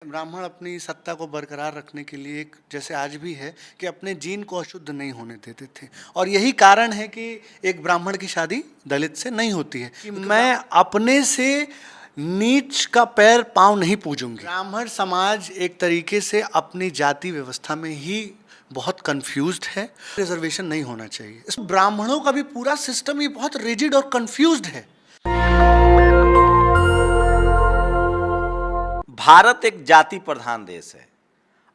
ब्राह्मण अपनी सत्ता को बरकरार रखने के लिए एक जैसे आज भी है कि अपने जीन को अशुद्ध नहीं होने देते थे और यही कारण है कि एक ब्राह्मण की शादी दलित से नहीं होती है कि मैं अपने से नीच का पैर पांव नहीं पूजूंगी। ब्राह्मण समाज एक तरीके से अपनी जाति व्यवस्था में ही बहुत कंफ्यूज्ड है। रिजर्वेशन नहीं होना चाहिए। इस ब्राह्मणों का भी पूरा सिस्टम ये बहुत रिजिड और कंफ्यूज्ड है। भारत एक जाति प्रधान देश है।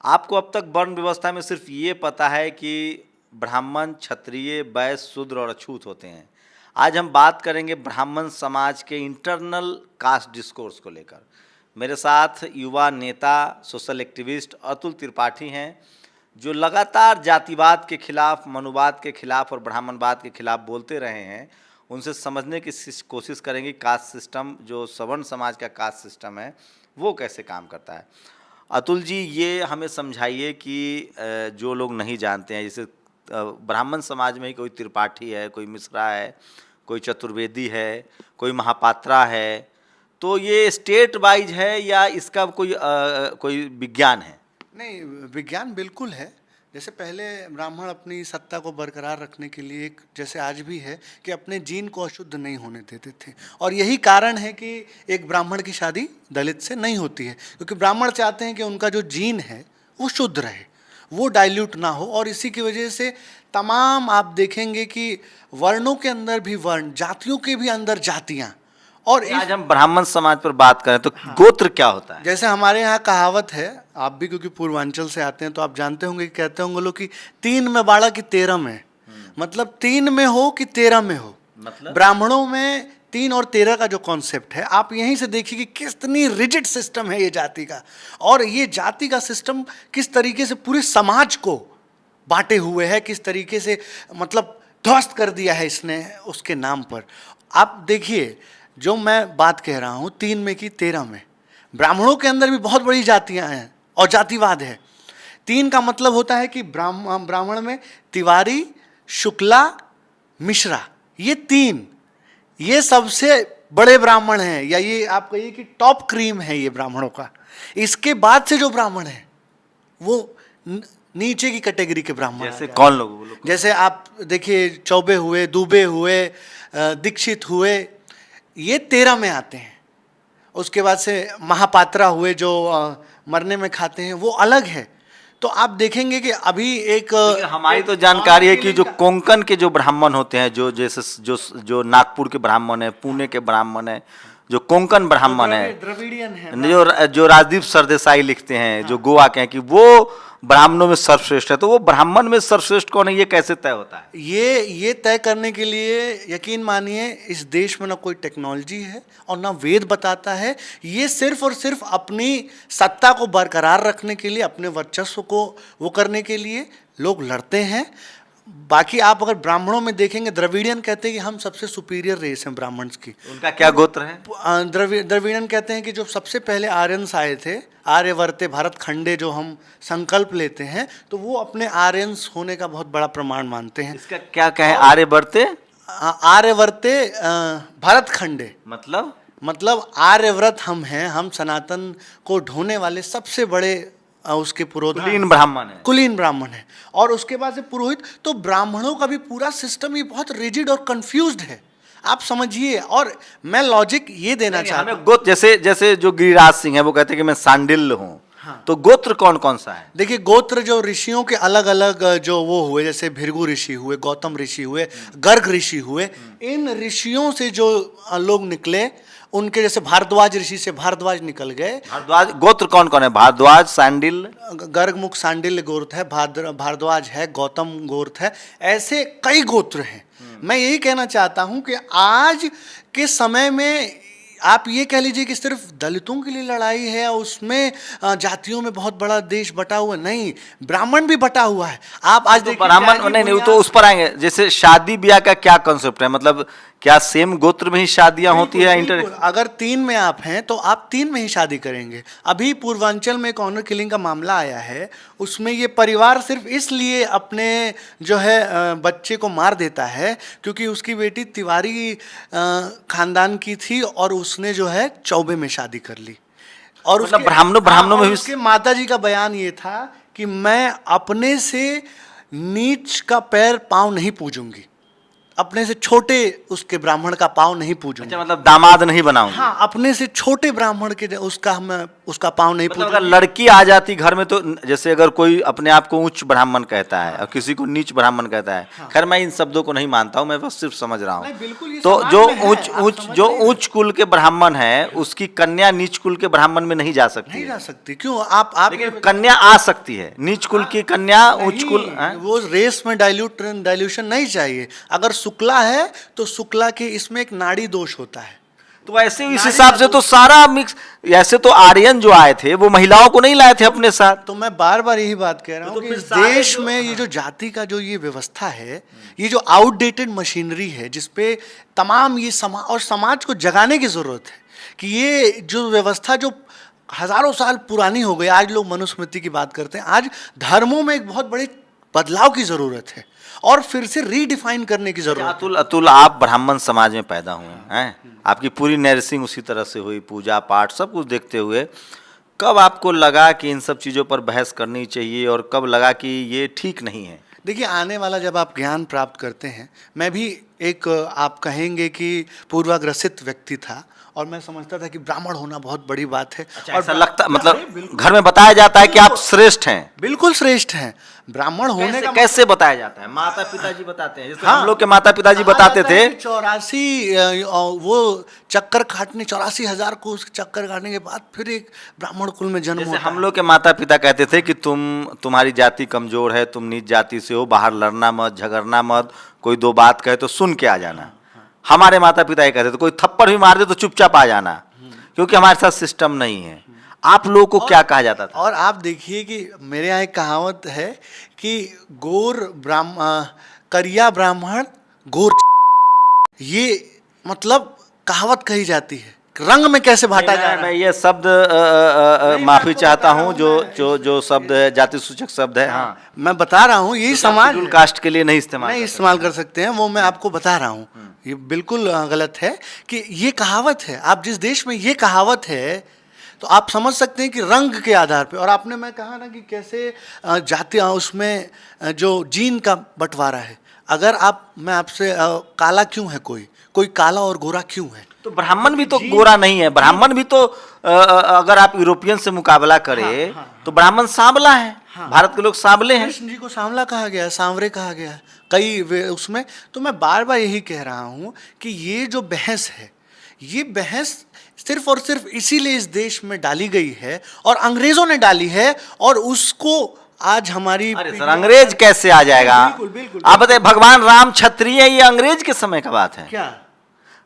आपको अब तक वर्ण व्यवस्था में सिर्फ ये पता है कि ब्राह्मण, क्षत्रिय, वैश्य, शूद्र और अछूत होते हैं। आज हम बात करेंगे ब्राह्मण समाज के इंटरनल कास्ट डिस्कोर्स को लेकर। मेरे साथ युवा नेता, सोशल एक्टिविस्ट अतुल त्रिपाठी हैं, जो लगातार जातिवाद के खिलाफ, मनुवाद के खिलाफ और ब्राह्मणवाद के खिलाफ बोलते रहे हैं। उनसे समझने की कोशिश करेंगे कास्ट सिस्टम, जो सवर्ण समाज का कास्ट सिस्टम है, वो कैसे काम करता है। अतुल जी, ये हमें समझाइए कि जो लोग नहीं जानते हैं, जैसे ब्राह्मण समाज में ही कोई त्रिपाठी है, कोई मिश्रा है, कोई चतुर्वेदी है, कोई महापात्रा है, तो ये स्टेट वाइज है या इसका कोई विज्ञान है? नहीं, विज्ञान बिल्कुल है। जैसे पहले ब्राह्मण अपनी सत्ता को बरकरार रखने के लिए एक जैसे आज भी है कि अपने जीन को अशुद्ध नहीं होने देते थे और यही कारण है कि एक ब्राह्मण की शादी दलित से नहीं होती है, क्योंकि ब्राह्मण चाहते हैं कि उनका जो जीन है वो शुद्ध रहे, वो डाइल्यूट ना हो। और इसी की वजह से तमाम आप देखेंगे कि वर्णों के अंदर भी वर्ण, जातियों के भी अंदर जातियाँ। और आज हम ब्राह्मण समाज पर बात करें तो गोत्र क्या होता है? जैसे हमारे यहाँ कहावत है, आप भी क्योंकि पूर्वांचल से आते हैं तो आप जानते होंगे, कहते होंगे लोग कि 3 में बाड़ा कि 13 में। मतलब 3 में हो कि 13 में हो। मतलब ब्राह्मणों में 3 और 13 का जो कॉन्सेप्ट है, आप यहीं से देखिए कि कितनी रिजिड सिस्टम है ये जाति का। और ये जाति का सिस्टम किस तरीके से पूरे समाज को बांटे हुए है, किस तरीके से मतलब ध्वस्त कर दिया है इसने उसके नाम पर। आप देखिए, जो मैं बात कह रहा हूँ 3 में कि 13 में, ब्राह्मणों के अंदर भी बहुत बड़ी जातियाँ हैं और जातिवाद है। 3 का मतलब होता है कि ब्राह्मण में तिवारी, शुक्ला, मिश्रा, ये 3 ये सबसे बड़े ब्राह्मण हैं, या ये आप कहिए कि टॉप क्रीम है ये ब्राह्मणों का। इसके बाद से जो ब्राह्मण है वो नीचे की कैटेगरी के ब्राह्मण। जैसे कौन लोग? जैसे आप देखिए, चौबे हुए, दुबे हुए, दीक्षित हुए, ये 13 में आते हैं। उसके बाद से महापात्रा हुए जो मरने में खाते हैं, वो अलग है। तो आप देखेंगे कि अभी एक हमारी तो जानकारी है कि जो कोंकण के जो ब्राह्मण होते हैं, जो जैसे जो नागपुर के ब्राह्मण है, पुणे के ब्राह्मण है, जो कोंकण ब्राह्मण है, द्रविड़ियन है, जो राजदीप सरदेसाई लिखते हैं, जो गोवा के हैं, कि वो ब्राह्मणों में सर्वश्रेष्ठ है, तो वो ब्राह्मण में सर्वश्रेष्ठ कौन है, ये कैसे तय होता है? ये तय करने के लिए यकीन मानिए, इस देश में ना कोई टेक्नोलॉजी है और ना वेद बताता है। ये सिर्फ और सिर्फ अपनी सत्ता को बरकरार रखने के लिए, अपने वर्चस्व को वो करने के लिए लोग लड़ते हैं। बाकी आप अगर ब्राह्मणों में देखेंगे, द्रविड़ियन कहते हैं कि हम सबसे सुपीरियर रेस हैं ब्राह्मण्स की। उनका क्या गोत्र है? द्रविड़ियन कहते हैं कि जो सबसे पहले आर्यंस आए थे, आर्यवर्ते भारत खंडे, जो हम संकल्प लेते हैं, तो वो अपने आर्यंस होने का बहुत बड़ा प्रमाण मानते हैं। इसका क्या कहें? आर्यवर्ते? आर्यवर्ते भारत खंडे मतलब आर्यव्रत हम हैं, हम सनातन को ढोने वाले सबसे बड़े उसके पुरोहित कुलीन ब्राह्मण है। और उसके बाद से पुरोहित, तो ब्राह्मणों का भी पूरा सिस्टम ये बहुत रिजिड और कंफ्यूज्ड है, आप समझिए। और मैं लॉजिक ये देना चाहता हूँ, गोत्र जैसे जो गिरिराज सिंह है, वो कहते हैं कि मैं सांडिल हूँ। हाँ। तो गोत्र कौन कौन सा है? देखिए, गोत्र जो ऋषियों के अलग अलग जो वो हुए, जैसे भृगु ऋषि हुए, गौतम ऋषि हुए, गर्ग ऋषि हुए, इन ऋषियों से जो लोग निकले, उनके जैसे भारद्वाज ऋषि से भारद्वाज निकल गए। भारद्वाज गोत्र कौन कौन है? भारद्वाज, सांडिल, गर्गमुख सांडिल्य गोत्र है, भारद्वाज है, गौतम गोत्र है, ऐसे कई गोत्र हैं। मैं यही कहना चाहता हूं कि आज के समय में आप ये कह लीजिए कि सिर्फ दलितों के लिए लड़ाई है, उसमें जातियों में बहुत बड़ा देश बटा हुआ नहीं, ब्राह्मण भी बटा हुआ है। आप आज देखिए, ब्राह्मण नहीं, तो उस पर आएंगे। जैसे शादी ब्याह का क्या कंसेप्ट है? मतलब क्या सेम गोत्र में ही शादियां होती है? अगर 3 में आप हैं तो आप 3 में ही शादी करेंगे। अभी पूर्वांचल में एक ऑनर किलिंग का मामला आया है, उसमें ये परिवार सिर्फ इसलिए अपने जो है बच्चे को मार देता है क्योंकि उसकी बेटी तिवारी खानदान की थी और उसने जो है चौबे में शादी कर ली। और मतलब उसके ब्राह्मणों में भी उसके माता जी का बयान ये था कि मैं अपने से नीच का पैर पांव नहीं पूजूंगी, अपने से छोटे उसके ब्राह्मण का पांव नहीं पूजूंगी। अच्छा, मतलब दामाद नहीं बनाऊंगी। हाँ, अपने से छोटे ब्राह्मण के उसका मैं उसका पांव नहीं मतलब पूजूंगी। अगर लड़की आ जाती घर में तो, जैसे अगर कोई अपने आप को उच्च ब्राह्मण कहता है और किसी को नीच ब्राह्मण कहता है, खैर मैं इन शब्दों को नहीं मानता हूँ, मैं बस सिर्फ समझ रहा नहीं, हूँ। बिल्कुल ये तो समाज जो में है, आप समझ नहीं रहे। उच्च कुल के ब्राह्मण है, उसकी कन्या नीच कुल के ब्राह्मण में नहीं जा सकती नहीं है। जा सकती, क्यों? आप लेकिन कन्या आ सकती है, नीच कुल की कन्या उच्च कुल। नहीं, वो रेस में डाइल्यूशन नहीं चाहिए। अगर शुक्ला है तो शुक्ला के इसमें एक नाड़ी दोष होता है। तो ऐसे इस हिसाब से तो सारा मिक्स, ऐसे तो आर्यन जो आए थे वो महिलाओं को नहीं लाए थे अपने साथ। तो मैं बार बार यही बात कह रहा हूँ तो कि फिर इस सारे देश जो- में ये जो जाति का जो ये व्यवस्था है, ये जो आउटडेटेड मशीनरी है, जिसपे तमाम ये समाज को जगाने की जरूरत है कि ये जो व्यवस्था जो हजारों साल पुरानी हो गई, आज लोग मनुस्मृति की बात करते हैं, आज धर्मों में एक बहुत बड़े बदलाव की जरूरत है और फिर से रीडिफाइन करने की जरूरत है। अतुल, आप ब्राह्मण समाज में पैदा हुए हैं, आपकी पूरी नर्सिंग उसी तरह से हुई, पूजा पाठ सब कुछ देखते हुए कब आपको लगा कि इन सब चीज़ों पर बहस करनी चाहिए और कब लगा कि ये ठीक नहीं है? देखिए, आने वाला जब आप ज्ञान प्राप्त करते हैं, मैं भी एक आप कहेंगे कि पूर्वाग्रसित व्यक्ति था और मैं समझता था कि ब्राह्मण होना बहुत बड़ी बात है। और ऐसा लगता, मतलब घर में बताया जाता है कि आप श्रेष्ठ हैं। बिल्कुल श्रेष्ठ हैं। ब्राह्मण होने का कैसे बताया जाता है? माता पिताजी बताते हैं, जैसे हाँ, हम लोग के माता पिताजी बताते थे 84 वो चक्कर काटने, 84,000 को चक्कर काटने के बाद फिर एक ब्राह्मण कुल में जन्म जैसे होता हम है। लोग के माता पिता कहते थे कि तुम्हारी जाति कमजोर है, तुम नीच जाति से हो, बाहर लड़ना मत, झगड़ना मत, कोई दो बात कहे तो सुन के आ जाना। हमारे माता पिता ये कहते थे कोई थप्पड़ भी मार दे तो चुपचाप आ जाना, क्योंकि हमारे साथ सिस्टम नहीं है। आप लोगों को क्या कहा जाता था? और आप देखिए कि मेरे यहाँ एक कहावत है कि करिया ब्राह्मण गोर, ये मतलब कहावत कही जाती है, रंग में कैसे बांटा जा रहा मैं है। ये शब्द मैं माफी आपको चाहता बता रहा हूँ, हूँ, जो शब्द है जाति सूचक शब्द है। हाँ, मैं बता रहा हूँ, यही समाज शेड्यूल कास्ट के लिए नहीं इस्तेमाल नहीं कर इस्तेमाल कर सकते हैं, वो मैं आपको बता रहा हूँ। ये बिल्कुल गलत है कि ये कहावत है। आप जिस देश में ये कहावत है तो आप समझ सकते हैं कि रंग के आधार पे, और आपने मैं कहा ना कि कैसे जाति उसमें जो जीन का बंटवारा है। अगर मैं आपसे काला क्यों है, कोई काला और गोरा क्यों है? तो ब्राह्मण भी तो गोरा नहीं है, ब्राह्मण भी तो अगर आप यूरोपियन से मुकाबला करें तो ब्राह्मण सांवला है। भारत के लोग सांवले हैं। कृष्ण जी को सांवला कहा गया है, सांवरे कहा गया है कई उसमें। तो मैं बार बार यही कह रहा हूं कि ये जो बहस है, ये बहस सिर्फ और सिर्फ इसीलिए इस देश में डाली गई है और अंग्रेजों ने डाली है, और उसको आज हमारी अरे सर, अंग्रेज कैसे आ जाएगा? बिल्कुल, बिल्कुल, आप बताइए, भगवान राम क्षत्रिय है, ये अंग्रेज के समय का बात है? क्या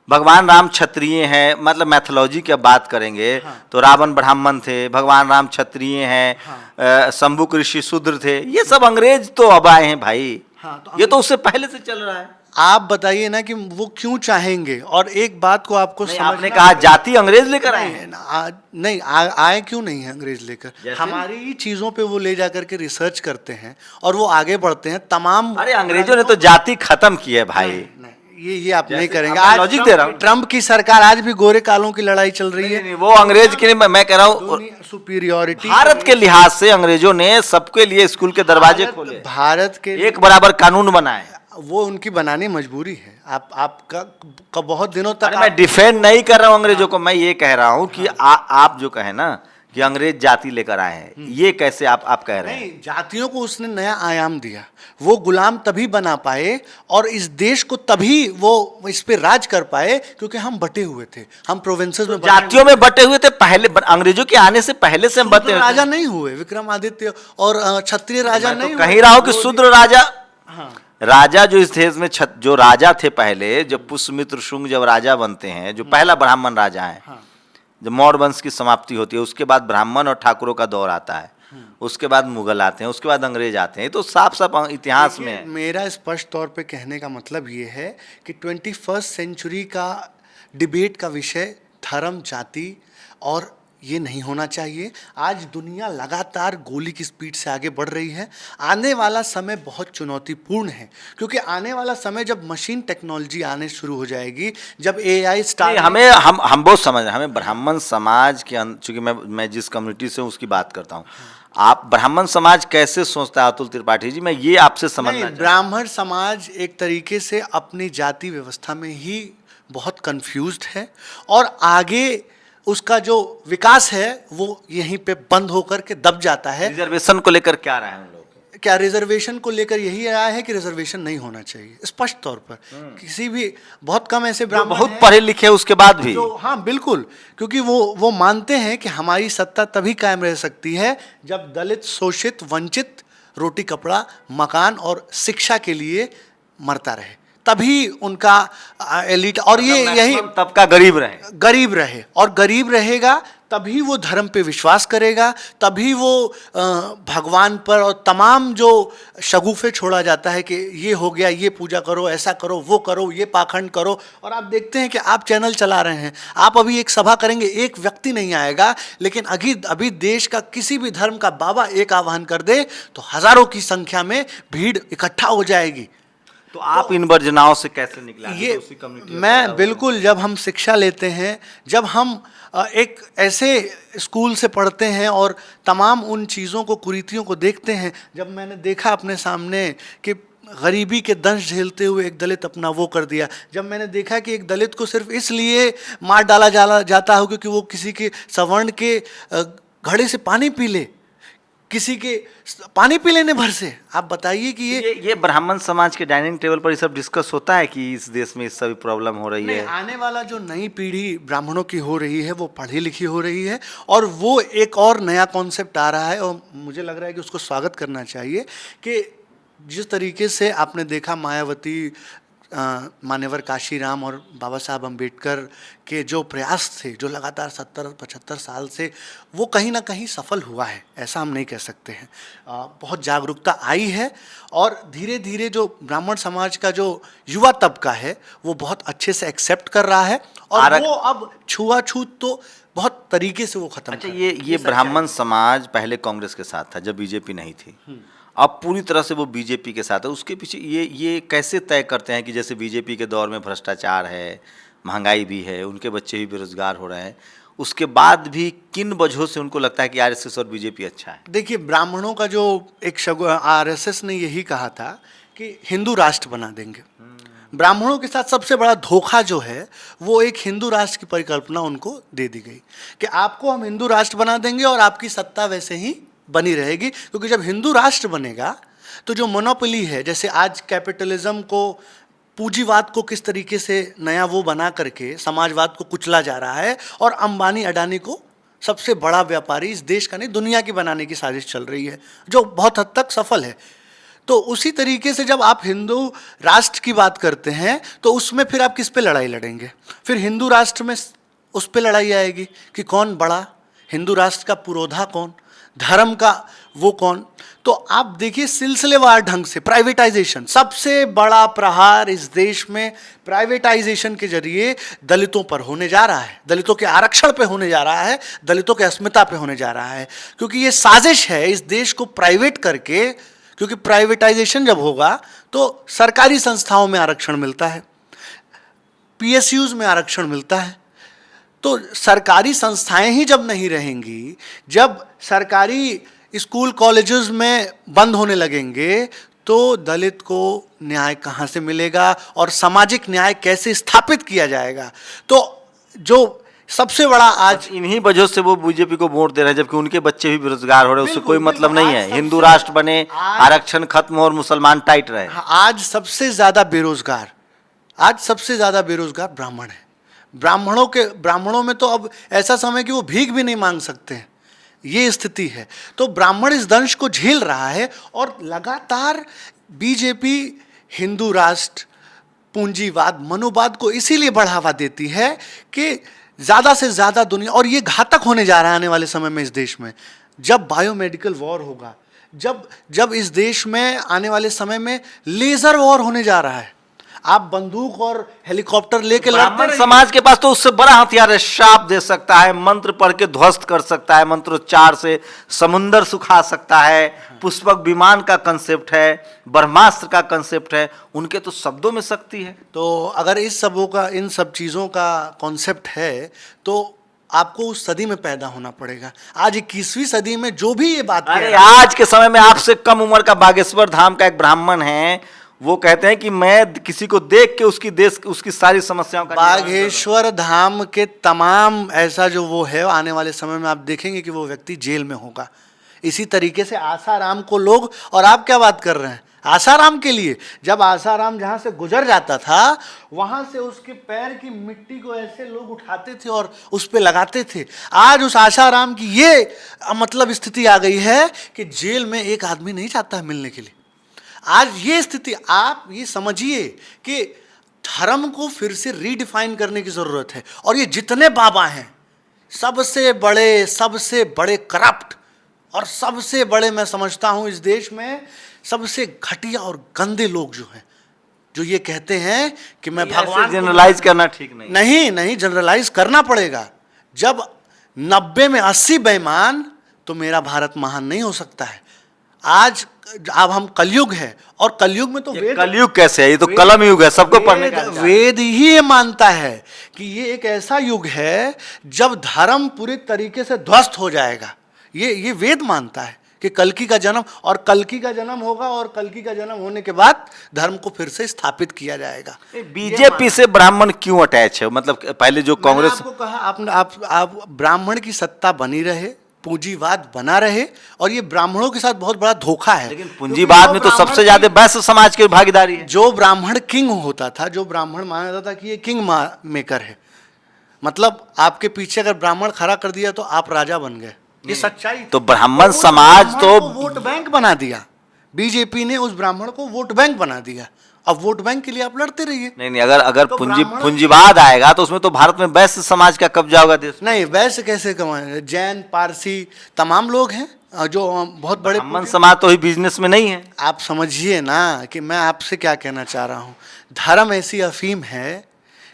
भगवान राम क्षत्रिय हैं, मतलब मैथोलॉजी की अब बात करेंगे तो रावण ब्राह्मण थे, भगवान राम क्षत्रिय हैं, शंभु ऋषि शूद्र थे, ये सब अंग्रेज तो अब आए हैं भाई। ये तो उससे पहले से चल रहा है। आप बताइए ना कि वो क्यों चाहेंगे। और एक बात को आपको आपने कहा जाति अंग्रेज लेकर आए हैं। नहीं, आए क्यों नहीं है अंग्रेज लेकर? हमारी ही चीजों पे वो ले जाकर के रिसर्च करते हैं और वो आगे बढ़ते हैं तमाम। अरे अंग्रेजों ने तो जाति खत्म की है भाई। ये आप नहीं करेंगे। मैं आज लॉजिक दे रहा हूं। ट्रम्प की सरकार, आज भी गोरे कालों की लड़ाई चल रही है। नहीं, वो अंग्रेज के लिए मैं कह रहा हूँ, सुपीरियोरिटी भारत के लिहाज से अंग्रेजों ने सबके लिए स्कूल के दरवाजे खोले, भारत के एक बराबर कानून बनाए। वो उनकी बनानी मजबूरी है। आपका बहुत दिनों तक मैं डिफेंड नहीं कर रहा हूँ अंग्रेजों को, मैं ये कह रहा हूँ कि आप जो कहे ना कि अंग्रेज जाति लेकर आए हैं, ये कैसे आप कह रहे हैं? नहीं, जातियों को उसने नया आयाम दिया। वो गुलाम तभी बना पाए और इस देश को तभी वो इस पे राज कर पाए क्योंकि हम बटे हुए थे, हम प्रोविंसेस में जातियों में बटे हुए थे। पहले अंग्रेजों के आने से पहले से हम बटे हुए राजा नहीं हुए, विक्रमादित्य और क्षत्रिय राजा नहीं हुए। कह रहा हूँ कि शूद्र राजा, राजा जो इस देश में जो राजा थे पहले, जब पुष्यमित्र शुंग जब राजा बनते हैं, जो पहला ब्राह्मण राजा है, जब मौर्य वंश की समाप्ति होती है, उसके बाद ब्राह्मण और ठाकुरों का दौर आता है, उसके बाद मुगल आते हैं, उसके बाद अंग्रेज आते हैं। तो साफ साफ इतिहास में है। मेरा स्पष्ट तौर पे कहने का मतलब ये है कि 21st सेंचुरी का डिबेट का विषय धर्म, जाति और ये नहीं होना चाहिए। आज दुनिया लगातार गोली की स्पीड से आगे बढ़ रही है। आने वाला समय बहुत चुनौतीपूर्ण है, क्योंकि आने वाला समय जब मशीन टेक्नोलॉजी आने शुरू हो जाएगी, जब AI स्टार्ट, हमें हम बहुत समझ रहे हैं, हमें ब्राह्मण समाज के चूंकि मैं जिस कम्युनिटी से हूँ उसकी बात करता हूँ। आप ब्राह्मण समाज कैसे सोचता है अतुल त्रिपाठी जी, मैं ये आपसे समझना चाहता हूं। ब्राह्मण समाज एक तरीके से अपनी जाति व्यवस्था में ही बहुत कंफ्यूज्ड है, और आगे उसका जो विकास है वो यहीं पे बंद होकर के दब जाता है। रिजर्वेशन को लेकर क्या रहा है उन लोगों को? क्या रिजर्वेशन को लेकर यही राय है कि रिजर्वेशन नहीं होना चाहिए, स्पष्ट तौर पर। किसी भी, बहुत कम ऐसे ब्राह्मण बहुत हैं पढ़े लिखे उसके बाद भी जो, हाँ बिल्कुल, क्योंकि वो मानते हैं कि हमारी सत्ता तभी कायम रह सकती है जब दलित, शोषित, वंचित रोटी कपड़ा मकान और शिक्षा के लिए मरता रहे, तभी उनका एलिट, और ये यही तबका गरीब रहे, और गरीब रहेगा तभी वो धर्म पे विश्वास करेगा, तभी वो भगवान पर, और तमाम जो शगुफे छोड़ा जाता है कि ये हो गया, ये पूजा करो, ऐसा करो, वो करो, ये पाखंड करो। और आप देखते हैं कि आप चैनल चला रहे हैं, आप अभी एक सभा करेंगे, एक व्यक्ति नहीं आएगा, लेकिन अभी देश का किसी भी धर्म का बाबा एक आह्वान कर दे तो हजारों की संख्या में भीड़ इकट्ठा हो जाएगी। तो आप इन वर्जनाओं से कैसे निकला? ये मैं बिल्कुल, जब हम शिक्षा लेते हैं, जब हम एक ऐसे स्कूल से पढ़ते हैं और तमाम उन चीज़ों को, कुरीतियों को देखते हैं, जब मैंने देखा अपने सामने कि गरीबी के दंश झेलते हुए एक दलित अपना वो कर दिया, जब मैंने देखा कि एक दलित को सिर्फ इसलिए मार डाला जाता हो क्योंकि वो किसी के सवर्ण के घड़े से पानी पी ले, किसी के पानी पी लेने भर से, आप बताइए कि ये ब्राह्मण समाज के डाइनिंग टेबल पर ये सब डिस्कस होता है कि इस देश में इस सब प्रॉब्लम हो रही है? आने वाला जो नई पीढ़ी ब्राह्मणों की हो रही है वो पढ़ी लिखी हो रही है, और वो एक और नया कॉन्सेप्ट आ रहा है, और मुझे लग रहा है कि उसको स्वागत करना चाहिए कि जिस तरीके से आपने देखा मायावती, मान्यवर काशीराम और बाबा साहब अम्बेडकर के जो प्रयास थे, जो लगातार 70-75 साल से, वो कहीं ना कहीं सफल हुआ है, ऐसा हम नहीं कह सकते हैं। बहुत जागरूकता आई है, और धीरे धीरे जो ब्राह्मण समाज का जो युवा तबका है वो बहुत अच्छे से एक्सेप्ट कर रहा है, और वो अब छुआछूत तो बहुत तरीके से वो खत्म। अच्छा, ये ब्राह्मण समाज पहले कांग्रेस के साथ था जब बीजेपी नहीं थी, अब पूरी तरह से वो बीजेपी के साथ है। उसके पीछे ये कैसे तय करते हैं कि जैसे बीजेपी के दौर में भ्रष्टाचार है, महंगाई भी है, उनके बच्चे भी बेरोजगार हो रहे हैं, उसके बाद भी किन वजहों से उनको लगता है कि आरएसएस और बीजेपी अच्छा है? देखिए, ब्राह्मणों का जो एक आरएसएस ने यही कहा था कि हिंदू राष्ट्र बना देंगे। ब्राह्मणों के साथ सबसे बड़ा धोखा जो है वो एक हिंदू राष्ट्र की परिकल्पना उनको दे दी गई कि आपको हम हिंदू राष्ट्र बना देंगे और आपकी सत्ता वैसे ही बनी रहेगी, क्योंकि जब हिंदू राष्ट्र बनेगा तो जो मोनोपोली है, जैसे आज कैपिटलिज्म को, पूंजीवाद को किस तरीके से नया वो बना करके समाजवाद को कुचला जा रहा है, और अंबानी अडानी को सबसे बड़ा व्यापारी इस देश का नहीं दुनिया की बनाने की साजिश चल रही है, जो बहुत हद तक सफल है। तो उसी तरीके से जब आप हिंदू राष्ट्र की बात करते हैं तो उसमें फिर आप किस पे लड़ाई लड़ेंगे? फिर हिंदू राष्ट्र में उस पे लड़ाई आएगी कि कौन बड़ा, हिंदू राष्ट्र का पुरोधा कौन, धर्म का वो कौन। तो आप देखिए सिलसिलेवार ढंग से प्राइवेटाइजेशन, सबसे बड़ा प्रहार इस देश में प्राइवेटाइजेशन के जरिए दलितों पर होने जा रहा है, दलितों के आरक्षण पे होने जा रहा है, दलितों के अस्मिता पे होने जा रहा है, क्योंकि ये साजिश है इस देश को प्राइवेट करके, क्योंकि प्राइवेटाइजेशन जब होगा तो सरकारी संस्थाओं में आरक्षण मिलता है, पीएसयूज में आरक्षण मिलता है, तो सरकारी संस्थाएं ही जब नहीं रहेंगी, जब सरकारी स्कूल कॉलेजेस में बंद होने लगेंगे, तो दलित को न्याय कहाँ से मिलेगा और सामाजिक न्याय कैसे स्थापित किया जाएगा? तो जो सबसे बड़ा आज इन्हीं वजह से वो बीजेपी को वोट दे रहे हैं, जबकि उनके बच्चे भी बेरोजगार हो रहे हैं, उससे कोई मतलब नहीं है। हिंदू राष्ट्र बने, आरक्षण खत्म हो और मुसलमान टाइट रहे। आज सबसे ज्यादा बेरोजगार ब्राह्मण है। ब्राह्मणों में तो अब ऐसा समय कि वो भीख भी नहीं मांग सकते हैं, ये स्थिति है। तो ब्राह्मण इस दंश को झेल रहा है, और लगातार बीजेपी हिंदू राष्ट्र, पूंजीवाद, मनोवाद को इसीलिए बढ़ावा देती है कि ज़्यादा से ज़्यादा दुनिया, और ये घातक होने जा रहा है आने वाले समय में इस देश में, जब बायोमेडिकल वॉर होगा, जब इस देश में आने वाले समय में लेज़र वॉर होने जा रहा है। आप बंदूक और हेलीकॉप्टर लेके लड़ते ब्राह्मण रहिए। समाज के पास तो उससे बड़ा हथियार है, श्राप दे सकता है, मंत्र पढ़ के ध्वस्त कर सकता है, मंत्रोच्चार से समुंदर सुखा सकता है, पुष्पक विमान का कंसेप्ट है, ब्रह्मास्त्र का कंसेप्ट है, उनके तो शब्दों में शक्ति है। तो अगर इन सब चीज़ों का कॉन्सेप्ट है तो आपको उस सदी में पैदा होना पड़ेगा। आज 21वीं सदी में जो भी ये बात कह अरे रहा है, आज के समय में आपसे कम उम्र का बागेश्वर धाम का एक ब्राह्मण है, वो कहते हैं कि मैं किसी को देख के उसकी सारी समस्याओं का निवारण कर बागेश्वर धाम के तमाम ऐसा जो वो है, आने वाले समय में आप देखेंगे कि वो व्यक्ति जेल में होगा। इसी तरीके से आसाराम को लोग, और आप क्या बात कर रहे हैं आसाराम के लिए, जब आसाराम जहाँ से गुजर जाता था वहाँ से उसके पैर की मिट्टी को ऐसे लोग उठाते थे और उस पे लगाते थे। आज उस आसाराम की ये मतलब स्थिति आ गई है कि जेल में एक आदमी नहीं जाता है मिलने के लिए। आज ये स्थिति, आप ये समझिए कि धर्म को फिर से रीडिफाइन करने की ज़रूरत है। और ये जितने बाबा हैं, सबसे बड़े करप्ट और सबसे बड़े, मैं समझता हूँ इस देश में सबसे घटिया और गंदे लोग जो हैं, जो ये कहते हैं कि मैं भगवान, जनरलाइज करना ठीक नहीं। नहीं जनरलाइज करना पड़ेगा। जब 90 में 80 बेईमान, तो मेरा भारत महान नहीं हो सकता है। आज अब हम कलयुग है, और कलयुग में तो कलयुग कैसे है, ये तो कलम युग है, सबको पढ़ने का वेद ही ये मानता है कि ये एक ऐसा युग है जब धर्म पूरे तरीके से ध्वस्त हो जाएगा। ये वेद मानता है कि कल्कि का जन्म, और कल्कि का जन्म होगा, और कल्कि का जन्म होने के बाद धर्म को फिर से स्थापित किया जाएगा। बीजेपी से ब्राह्मण क्यों अटैच है? मतलब पहले जो कांग्रेस, आपको कहा, आप ब्राह्मण की सत्ता बनी रहे, पूंजीवाद बना रहे, और ये ब्राह्मणों के साथ बहुत बड़ा धोखा है। लेकिन पूंजीवाद में तो सबसे ज्यादा वैश्य समाज की भागीदारी है। जो ब्राह्मण किंग होता था, जो ब्राह्मण माना जाता था कि ये किंग मेकर है, मतलब आपके पीछे अगर ब्राह्मण खड़ा कर दिया तो आप राजा बन गए, ये सच्चाई। तो ब्राह्मण समाज तो वोट बैंक बना दिया, बीजेपी ने उस ब्राह्मण को वोट बैंक बना दिया। अब वोट बैंक के लिए आप लड़ते रहिए। नहीं, अगर तो पूंजीवाद आएगा तो उसमें तो भारत में वैश्य समाज का कब्जा होगा देश। नहीं, वैसे कैसे कमाए? जैन, पारसी, तमाम लोग हैं जो बहुत बड़े। ब्राह्मण समाज तो ही बिजनेस में नहीं है। आप समझिए ना कि मैं आपसे क्या कहना चाह रहा हूँ। धर्म ऐसी अफीम है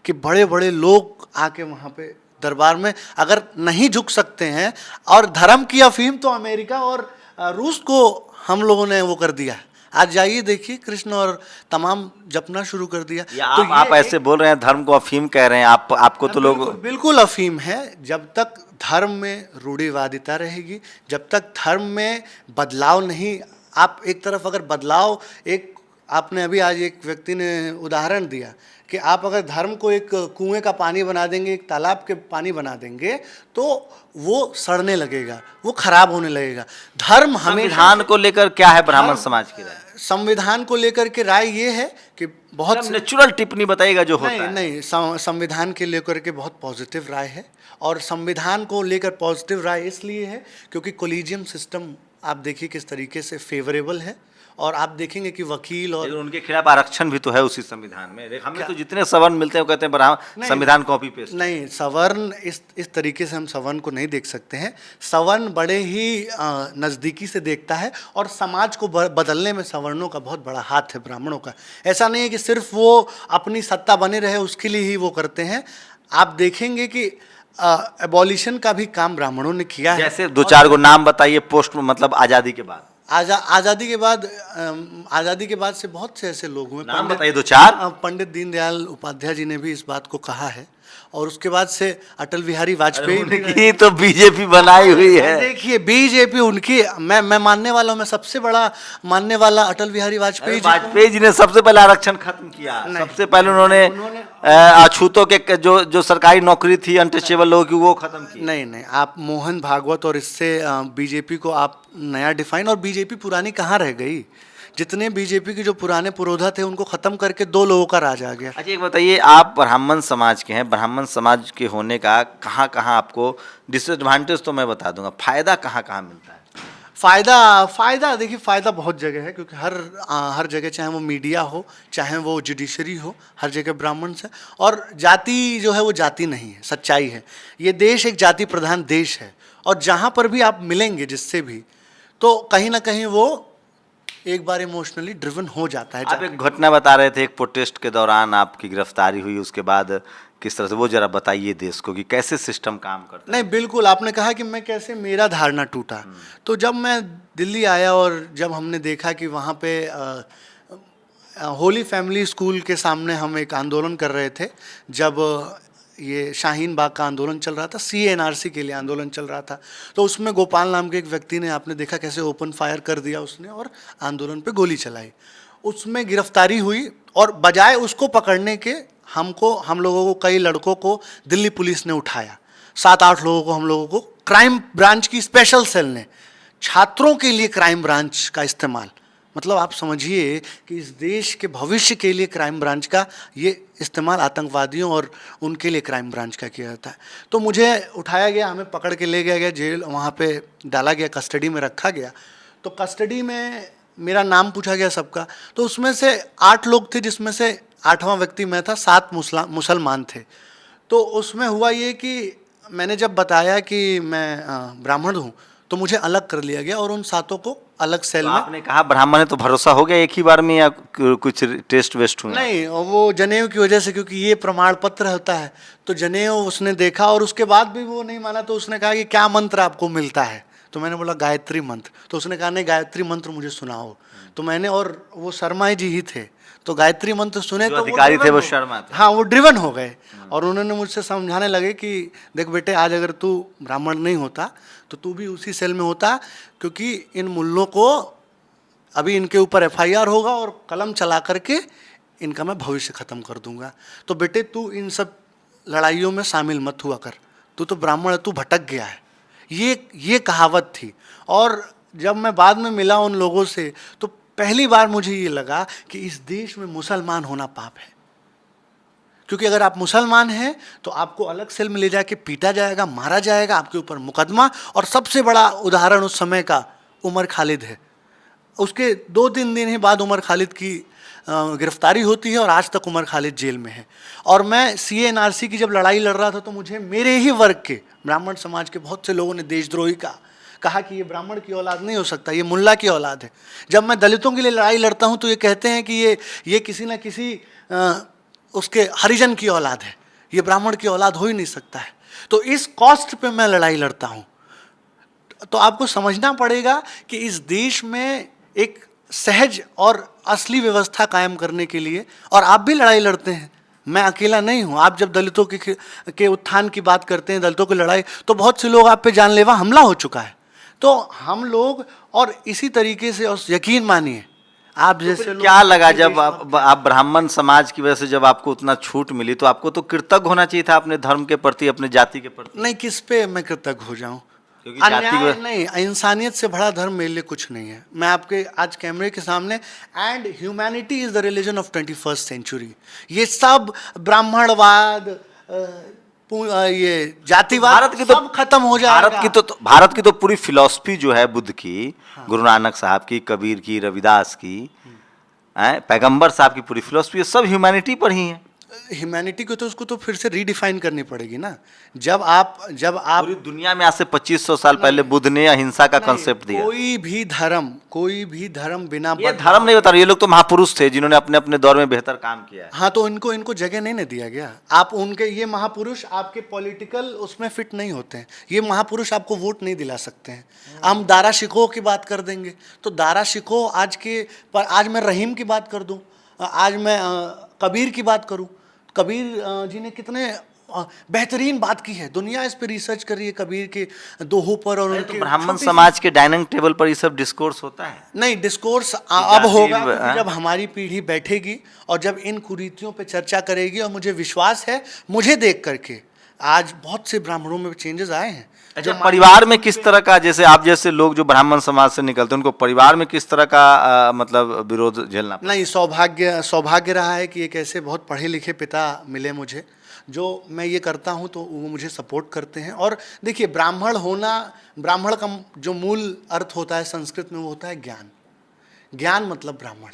कि बड़े बड़े लोग आके वहाँ पे दरबार में अगर नहीं झुक सकते हैं, और धर्म की अफीम तो अमेरिका और रूस को हम लोगों ने वो कर दिया। आज जाइए देखिए, कृष्ण और तमाम जपना शुरू कर दिया। तो आप ऐसे बोल रहे हैं, धर्म को अफीम कह रहे हैं आपको तो लोग बिल्कुल अफीम है। जब तक धर्म में रूढ़िवादिता रहेगी, जब तक धर्म में बदलाव नहीं, आप एक तरफ अगर बदलाव, एक आपने अभी आज एक व्यक्ति ने उदाहरण दिया कि आप अगर धर्म को एक कुएं का पानी बना देंगे, एक तालाब के पानी बना देंगे, तो वो सड़ने लगेगा, वो खराब होने लगेगा। धर्म हमें, संविधान को लेकर क्या है ब्राह्मण समाज की राय? संविधान को लेकर के राय ये है कि बहुत नेचुरल टिप्पणी बताइएगा जो होता है। नहीं, संविधान के लेकर के बहुत पॉजिटिव राय है। और संविधान को लेकर पॉजिटिव राय इसलिए है क्योंकि कोलिजियम सिस्टम आप देखिए किस तरीके से फेवरेबल है, और आप देखेंगे कि वकील और उनके खिलाफ आरक्षण भी तो है उसी संविधान में। हमें तो जितने सवर्ण मिलते हैं वो कहते हैं संविधान कॉपी पेस्ट। नहीं, सवर्ण इस तरीके से हम सवर्ण को नहीं देख सकते हैं। सवर्ण बड़े ही नज़दीकी से देखता है, और समाज को बदलने में सवर्णों का बहुत बड़ा हाथ है, ब्राह्मणों का। ऐसा नहीं है कि सिर्फ वो अपनी सत्ता बने रहे उसके लिए ही वो करते हैं। आप देखेंगे कि एबॉलिशन का भी काम ब्राह्मणों ने किया है। जैसे 2-4 गो नाम बताइए पोस्ट, मतलब आज़ादी के बाद। आज़ादी के बाद से बहुत से ऐसे लोग हुए। नाम बताइए 2-4। पंडित दीनदयाल उपाध्याय जी ने भी इस बात को कहा है, और उसके बाद से अटल बिहारी वाजपेयी की तो बीजेपी बनाई हुई है। देखिए बीजेपी उनकी, मैं मानने वाला हूँ, मैं सबसे बड़ा मानने वाला अटल बिहारी वाजपेयी जी ने सबसे पहले आरक्षण खत्म किया। सबसे पहले उन्होंने अछूतों के जो सरकारी नौकरी थी अनटचेबल लोगों की, वो खत्म की। नहीं, आप मोहन भागवत और इससे बीजेपी को आप नया डिफाइन, और बीजेपी पुरानी कहाँ रह गई? जितने बीजेपी के जो पुराने पुरोधा थे उनको खत्म करके 2 लोगों का राज आ गया। अच्छा, एक बताइए, आप ब्राह्मण समाज के हैं, ब्राह्मण समाज के होने का कहाँ कहाँ आपको डिसएडवांटेज तो मैं बता दूंगा, फायदा कहाँ कहाँ मिलता है? फ़ायदा देखिए, फ़ायदा बहुत जगह है, क्योंकि हर जगह, चाहे वो मीडिया हो, चाहे वो जुडिशरी हो, हर जगह ब्राह्मण से। और जाति जो है वो जाति नहीं है, सच्चाई है। ये देश एक जाति प्रधान देश है, और जहाँ पर भी आप मिलेंगे जिससे भी, तो कहीं ना कहीं वो एक बार इमोशनली ड्रिवन हो जाता है। आप एक घटना बता रहे थे, एक प्रोटेस्ट के दौरान आपकी गिरफ्तारी हुई, उसके बाद किस तरह से, वो जरा बताइए देश को कि कैसे सिस्टम काम करता है। नहीं बिल्कुल, आपने कहा कि मैं कैसे मेरा धारणा टूटा। तो जब मैं दिल्ली आया और जब हमने देखा कि वहाँ पे होली फैमिली स्कूल के सामने हम एक आंदोलन कर रहे थे, जब ये शाहीन बाग का आंदोलन चल रहा था, CNRC के लिए आंदोलन चल रहा था, तो उसमें गोपाल नाम के एक व्यक्ति ने, आपने देखा कैसे ओपन फायर कर दिया उसने और आंदोलन पे गोली चलाई। उसमें गिरफ्तारी हुई और बजाय उसको पकड़ने के हम लोगों को, कई लड़कों को दिल्ली पुलिस ने उठाया, 7-8 लोगों को हम लोगों को क्राइम ब्रांच की स्पेशल सेल ने, छात्रों के लिए क्राइम ब्रांच का इस्तेमाल, मतलब आप समझिए कि इस देश के भविष्य के लिए क्राइम ब्रांच का ये इस्तेमाल आतंकवादियों और उनके लिए क्राइम ब्रांच का किया जाता है। तो मुझे उठाया गया, हमें पकड़ के ले गया गया जेल, वहाँ पे डाला गया, कस्टडी में रखा गया। तो कस्टडी में मेरा नाम पूछा गया सबका, तो उसमें से 8 लोग थे, जिसमें से 8वां व्यक्ति मैं था, 7 मुसलमान थे। तो उसमें हुआ ये कि मैंने जब बताया कि मैं ब्राह्मण हूँ तो मुझे अलग कर लिया गया और उन 7 को अलग सेल तो में। आपने कहा ब्राह्मण है तो भरोसा हो गया एक ही बार में, या कुछ टेस्ट वेस्ट हुए? नहीं, वो जनेऊ की वजह से, क्योंकि ये प्रमाण पत्र होता है, तो जनेऊ उसने देखा और उसके बाद भी वो नहीं माना। तो उसने कहा कि क्या मंत्र आपको मिलता है? तो मैंने बोला गायत्री मंत्र। तो उसने कहा नहीं, गायत्री मंत्र मुझे सुनाओ। तो मैंने, और वो शर्मा जी ही थे, तो गायत्री मंत्र सुने तो अधिकारी थे वो शर्मा थे। हाँ, वो ड्रिवन हो गए और उन्होंने मुझसे समझाने लगे कि देख बेटे, आज अगर तू ब्राह्मण नहीं होता तो तू भी उसी सेल में होता, क्योंकि इन मुल्लों को अभी इनके ऊपर FIR होगा और कलम चला करके इनका मैं भविष्य ख़त्म कर दूंगा। तो बेटे तू इन सब लड़ाइयों में शामिल मत हुआ कर, तू तो ब्राह्मण है, तू भटक गया है। ये कहावत थी। और जब मैं बाद में मिला उन लोगों से, तो पहली बार मुझे ये लगा कि इस देश में मुसलमान होना पाप है। क्योंकि अगर आप मुसलमान हैं तो आपको अलग सेल में ले जाके पीटा जाएगा, मारा जाएगा, आपके ऊपर मुकदमा। और सबसे बड़ा उदाहरण उस समय का उमर खालिद है। उसके 2-3 दिन ही बाद उमर खालिद की गिरफ्तारी होती है और आज तक उमर खालिद जेल में है। और मैं CNRC की जब लड़ाई लड़ रहा था तो मुझे मेरे ही वर्ग के ब्राह्मण समाज के बहुत से लोगों ने देशद्रोही कहा कि ये ब्राह्मण की औलाद नहीं हो सकता, ये मुल्ला की औलाद है। जब मैं दलितों के लिए लड़ाई लड़ता हूँ तो ये कहते हैं कि ये किसी न किसी उसके हरिजन की औलाद है, ये ब्राह्मण की औलाद हो ही नहीं सकता है। तो इस कॉस्ट पे मैं लड़ाई लड़ता हूँ। तो आपको समझना पड़ेगा कि इस देश में एक सहज और असली व्यवस्था कायम करने के लिए, और आप भी लड़ाई लड़ते हैं, मैं अकेला नहीं हूँ। आप जब दलितों के उत्थान की बात करते हैं, दलितों की लड़ाई, तो बहुत से लोग आप पे जानलेवा हमला हो चुका है। तो हम लोग, और इसी तरीके से, और यकीन मानिए आप जैसे तो क्या लगा जब आप ब्राह्मण समाज की वजह से जब आपको उतना छूट मिली, तो आपको तो कृतज्ञ होना चाहिए था अपने धर्म के प्रति, अपने जाति के प्रति। नहीं, किस पे मैं कृतज्ञ हो जाऊं? अन्याय नहीं, इंसानियत से बड़ा धर्म मेरे लिए कुछ नहीं है। मैं आपके आज कैमरे के सामने, and humanity is the religion of 21st century. ये सब ब्राह्मणवाद, ये जातिवाद, भारत की तो सब खत्म हो जाएगा। भारत की तो पूरी फिलॉसफी जो है बुद्ध की, हाँ, गुरु नानक साहब की, कबीर की, रविदास की, पैगंबर साहब की पूरी फिलॉसफी, ये सब ह्यूमैनिटी पर ही है। ह्यूमैनिटी को तो उसको तो फिर से रीडिफाइन करनी पड़ेगी ना। जब आप पूरी दुनिया में आज से 2500 साल पहले बुद्ध ने अहिंसा का कंसेप्ट दिया। कोई भी धर्म बिना, ये धर्म नहीं बता रहे, ये लोग तो महापुरुष थे जिन्होंने अपने अपने दौर में बेहतर काम किया है। हाँ, तो इनको जगह नहीं ना दिया गया। आप उनके, ये महापुरुष आपके पॉलिटिकल उसमें फिट नहीं होते हैं। ये महापुरुष आपको वोट नहीं दिला सकते हैं। हम दारा शिकोह की बात कर देंगे तो दारा शिकोह आज मैं रहीम की बात कर दूं, आज मैं कबीर की बात करूं, कबीर जी ने कितने बेहतरीन बात की है। दुनिया इस पे रिसर्च कर रही है कबीर के दोहों पर। और तो ब्राह्मण समाज के डाइनिंग टेबल पर ये सब डिस्कोर्स होता है? नहीं, डिस्कोर्स अब होगा जब हमारी पीढ़ी बैठेगी और जब इन कुरीतियों पे चर्चा करेगी। और मुझे विश्वास है, मुझे देख करके आज बहुत से ब्राह्मणों में चेंजेस आए हैं। अच्छा, परिवार में किस तरह का, जैसे आप जैसे लोग जो ब्राह्मण समाज से निकलते हैं, उनको परिवार में किस तरह का मतलब विरोध झेलना पड़ा? नहीं, सौभाग्य रहा है कि एक ऐसे बहुत पढ़े लिखे पिता मिले मुझे, जो मैं ये करता हूँ तो वो मुझे सपोर्ट करते हैं। और देखिए, ब्राह्मण का जो मूल अर्थ होता है संस्कृत में, वो होता है ज्ञान। ज्ञान मतलब ब्राह्मण,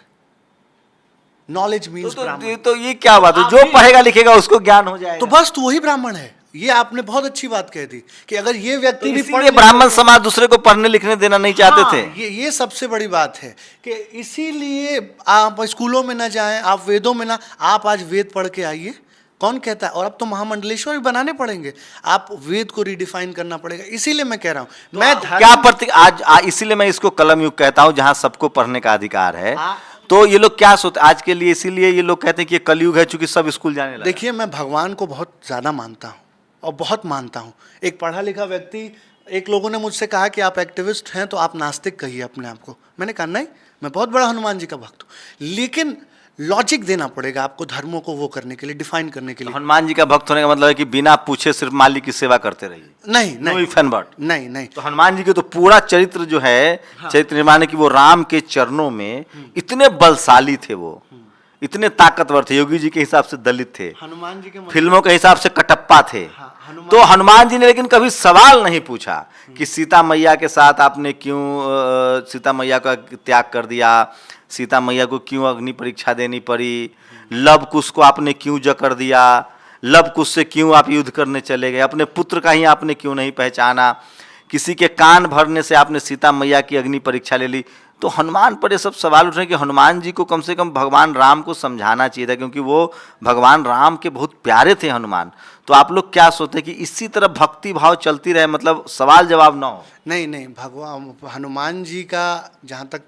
नॉलेज मीन्स ब्राह्मण। तो ये क्या बात है, जो पढ़ेगा लिखेगा उसको ज्ञान हो जाएगा, तो बस तो वही ब्राह्मण है। ये आपने बहुत अच्छी बात कह दी कि अगर ये व्यक्ति भी इसीलिए ब्राह्मण समाज दूसरे को पढ़ने लिखने देना नहीं चाहते हाँ, थे। ये सबसे बड़ी बात है कि इसीलिए आप स्कूलों में ना जाएं, आप वेदों में ना, आप आज वेद पढ़ के आइए, कौन कहता है? और अब तो महामंडलेश्वर भी बनाने पड़ेंगे, आप वेद को रिडिफाइन करना पड़ेगा। इसीलिए मैं कह रहा हूं, मैं क्या प्रतीक आज इसीलिए मैं इसको कलम युग कहता हूं, जहां सबको पढ़ने का अधिकार है। तो ये लोग क्या सोचते आज के लिए, इसीलिए ये लोग कहते हैं कि ये कलयुग है, चूंकि सब स्कूल जाने लगे। देखिए, मैं भगवान को बहुत ज़्यादा मानता हूँ और बहुत मानता हूँ। एक पढ़ा लिखा व्यक्ति, एक लोगों ने मुझसे कहा कि आप एक्टिविस्ट हैं तो आप नास्तिक कहिए अपने आप को। मैंने कहा नहीं, मैं बहुत बड़ा हनुमान जी का भक्त हूँ, लेकिन लॉजिक देना पड़ेगा आपको धर्मों को वो करने के लिए, डिफाइन करने के लिए। हनुमान जी का भक्त होने का मतलब है कि बिना पूछे सिर्फ मालिक की सेवा करते रहिए? नहीं नहीं, नहीं। तो हनुमान जी के तो पूरा चरित्र जो है, चरित्र निर्माण की, वो राम के चरणों में इतने बलशाली थे, वो इतने ताकतवर थे, योगी जी के हिसाब से दलित थे, हनुमान जी के फिल्मों के हिसाब से कटप्पा थे। तो हनुमान जी ने लेकिन कभी सवाल नहीं पूछा कि सीता मैया के साथ आपने क्यों सीता मैया का त्याग कर दिया, सीता मैया को क्यों अग्नि परीक्षा देनी पड़ी, लव कुश को आपने क्यों जकड़ दिया, लव कुश से क्यों आप युद्ध करने चले गए, अपने पुत्र का ही आपने क्यों नहीं पहचाना, किसी के कान भरने से आपने सीता मैया की अग्नि परीक्षा ले ली। तो हनुमान पर ये सब सवाल उठ रहे हैं कि हनुमान जी को कम से कम भगवान राम को समझाना चाहिए था, क्योंकि वो भगवान राम के बहुत प्यारे थे हनुमान। तो आप लोग क्या सोचते हैं कि इसी तरह भक्ति भाव चलती रहे, मतलब सवाल जवाब ना हो? नहीं, भगवान हनुमान जी का जहाँ तक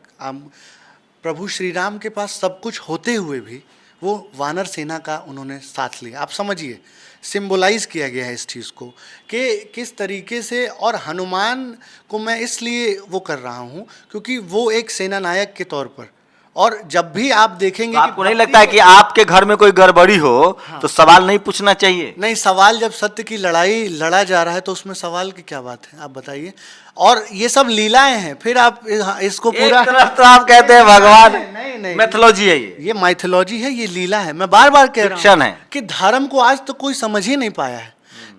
प्रभु श्री राम के पास सब कुछ होते हुए भी वो वानर सेना का उन्होंने साथ लिया। आप समझिए, सिंबलाइज किया गया है इस चीज़ को कि किस तरीके से। और हनुमान को मैं इसलिए वो कर रहा हूँ क्योंकि वो एक सेना नायक के तौर पर, और जब भी आप देखेंगे, तो आपको नहीं लगता है कि आपके घर में कोई गड़बड़ी हो तो सवाल नहीं पूछना चाहिए? नहीं, सवाल जब सत्य की लड़ाई लड़ा जा रहा है तो उसमें सवाल की क्या बात है, आप बताइए। और ये सब लीलाएं हैं, फिर आप इसको पूरा एक तरफ तो आप कहते हैं भगवान, नहीं, मैथोलॉजी है, ये माइथोलॉजी है, ये लीला है। मैं बार बार कह रहा हूँ है कि धर्म को आज तो कोई समझ ही नहीं पाया है।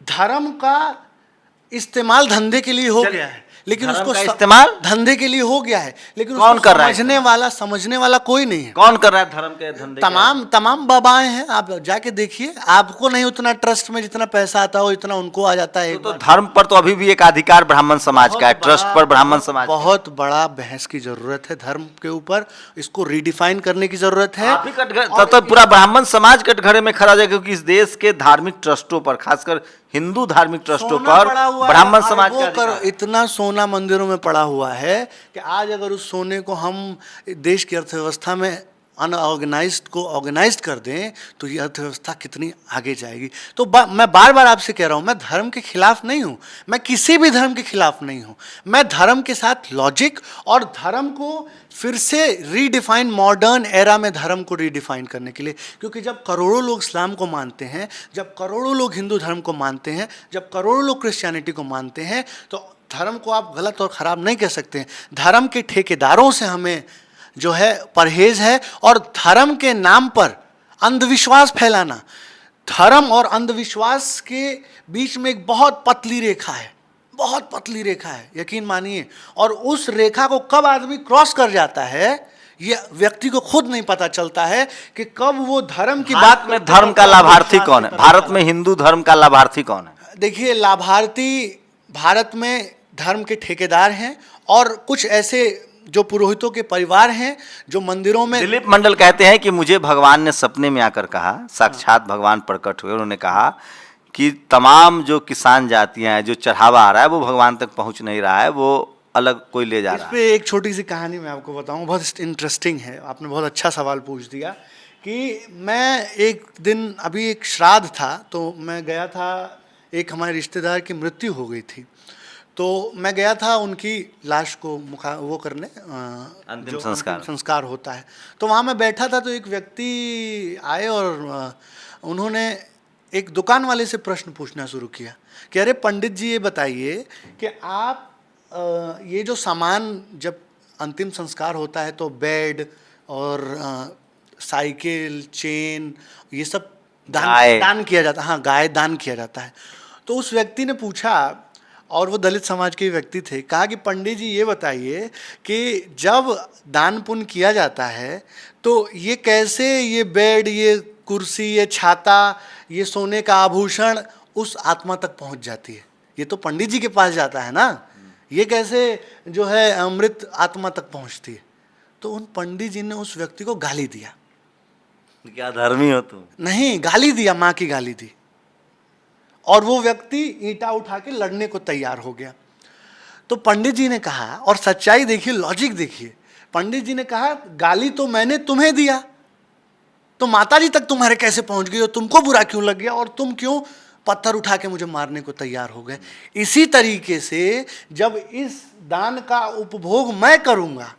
धर्म का इस्तेमाल धंधे के लिए हो गया है, लेकिन उसको इस्तेमाल धंधे के लिए हो गया है, लेकिन कौन कर रहा है? समझने वाला कोई नहीं है। कौन कर रहा है धर्म के धंधे? तमाम बाबाएं हैं, आप जाके देखिए। आपको नहीं उतना ट्रस्ट में जितना पैसा आता हो इतना उनको आ जाता है। तो धर्म पर तो अभी भी एक अधिकार ब्राह्मण समाज का है, ट्रस्ट पर ब्राह्मण समाज। बहुत बड़ा बहस की जरूरत है धर्म के ऊपर, इसको रिडिफाइन करने की जरूरत है। तो पूरा ब्राह्मण समाज कटघरे में खड़ा है, क्योंकि इस देश के धार्मिक ट्रस्टों पर, खासकर हिंदू धार्मिक ट्रस्टों पर ब्राह्मण समाज का इतना सोना मंदिरों में पड़ा हुआ है कि आज अगर उस सोने को हम देश की अर्थव्यवस्था में अनऑर्गेनाइज्ड को ऑर्गेनाइज्ड कर दें तो ये अर्थव्यवस्था कितनी आगे जाएगी। तो मैं बार बार आपसे कह रहा हूँ, मैं धर्म के खिलाफ नहीं हूँ, मैं किसी भी धर्म के खिलाफ नहीं हूँ। मैं धर्म के साथ लॉजिक और धर्म को फिर से रीडिफाइन, मॉडर्न एरा में धर्म को रीडिफाइन करने के लिए। क्योंकि जब करोड़ों लोग इस्लाम को मानते हैं, जब करोड़ों लोग हिंदू धर्म को मानते हैं, जब करोड़ों लोग क्रिश्चियनिटी को मानते हैं, तो धर्म को आप गलत और ख़राब नहीं कह सकते। धर्म के ठेकेदारों से हमें जो है परहेज है, और धर्म के नाम पर अंधविश्वास फैलाना, धर्म और अंधविश्वास के बीच में एक बहुत पतली रेखा है, बहुत पतली रेखा है, यकीन मानिए। और उस रेखा को कब आदमी क्रॉस कर जाता है ये व्यक्ति को खुद नहीं पता चलता है कि कब वो धर्म की बात में धर्म का लाभार्थी कौन है? भारत में हिंदू धर्म का लाभार्थी कौन है? देखिए, लाभार्थी भारत में धर्म के ठेकेदार हैं और कुछ ऐसे जो पुरोहितों के परिवार हैं जो मंदिरों में। दिलीप मंडल कहते हैं कि मुझे भगवान ने सपने में आकर कहा, साक्षात भगवान प्रकट हुए, उन्होंने कहा कि तमाम जो किसान जातियां हैं, जो चढ़ावा आ रहा है वो भगवान तक पहुंच नहीं रहा है, वो अलग कोई ले जा रहा है। इस पे एक छोटी सी कहानी मैं आपको बताऊं, बहुत इंटरेस्टिंग है। आपने बहुत अच्छा सवाल पूछ दिया कि मैं एक दिन, अभी एक श्राद्ध था तो मैं गया था, एक हमारे रिश्तेदार की मृत्यु हो गई थी, तो मैं गया था उनकी लाश को वो करने, अंतिम संस्कार होता है। तो वहाँ मैं बैठा था तो एक व्यक्ति आए और उन्होंने एक दुकान वाले से प्रश्न पूछना शुरू किया कि अरे पंडित जी, ये बताइए कि आप ये जो सामान जब अंतिम संस्कार होता है तो बेड और साइकिल, चेन, ये सब दान किया जाता है। हाँ, गाय दान किया जाता है। तो उस व्यक्ति ने पूछा, और वो दलित समाज के व्यक्ति थे, कहा कि पंडित जी ये बताइए कि जब दान पुण्य किया जाता है तो ये कैसे, ये बेड, ये कुर्सी, ये छाता, ये सोने का आभूषण उस आत्मा तक पहुंच जाती है। ये तो पंडित जी के पास जाता है ना, ये कैसे जो है अमृत आत्मा तक पहुंचती है। तो उन पंडित जी ने उस व्यक्ति को गाली दिया। क्या धर्मी हो तुम? नहीं, गाली दिया, माँ की गाली दी, और वो व्यक्ति ईंटा उठा के लड़ने को तैयार हो गया। तो पंडित जी ने कहा, और सच्चाई देखिए, लॉजिक देखिए, पंडित जी ने कहा गाली तो मैंने तुम्हें दिया, तो माता जी तक तुम्हारे कैसे पहुंच गई, और तुमको बुरा क्यों लग गया, और तुम क्यों पत्थर उठा के मुझे मारने को तैयार हो गए। इसी तरीके से जब इस दान का उपभोग मैं करूंगा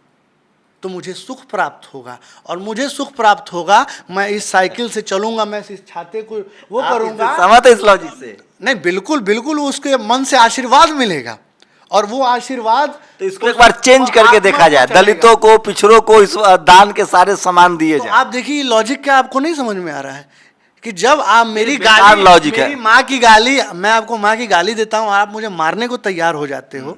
तो मुझे सुख प्राप्त होगा, और मुझे सुख प्राप्त होगा, मैं इस साइकिल से चलूंगा, मैं इस छाते को वो करूंगा। समझते इस लॉजिक से? नहीं, बिल्कुल बिल्कुल, उसके मन से आशीर्वाद मिलेगा, और वो आशीर्वाद तो इसको एक बार चेंज करके देखा जाए, दलितों को, पिछड़ों को इस दान के सारे सामान दिए जाए। आप देखिए लॉजिक क्या आपको नहीं समझ में आ रहा है कि जब आप मेरी बेकार लॉजिक है। मेरी माँ की गाली, मैं आपको माँ की गाली देता हूँ, आप मुझे मारने को तैयार हो जाते हो,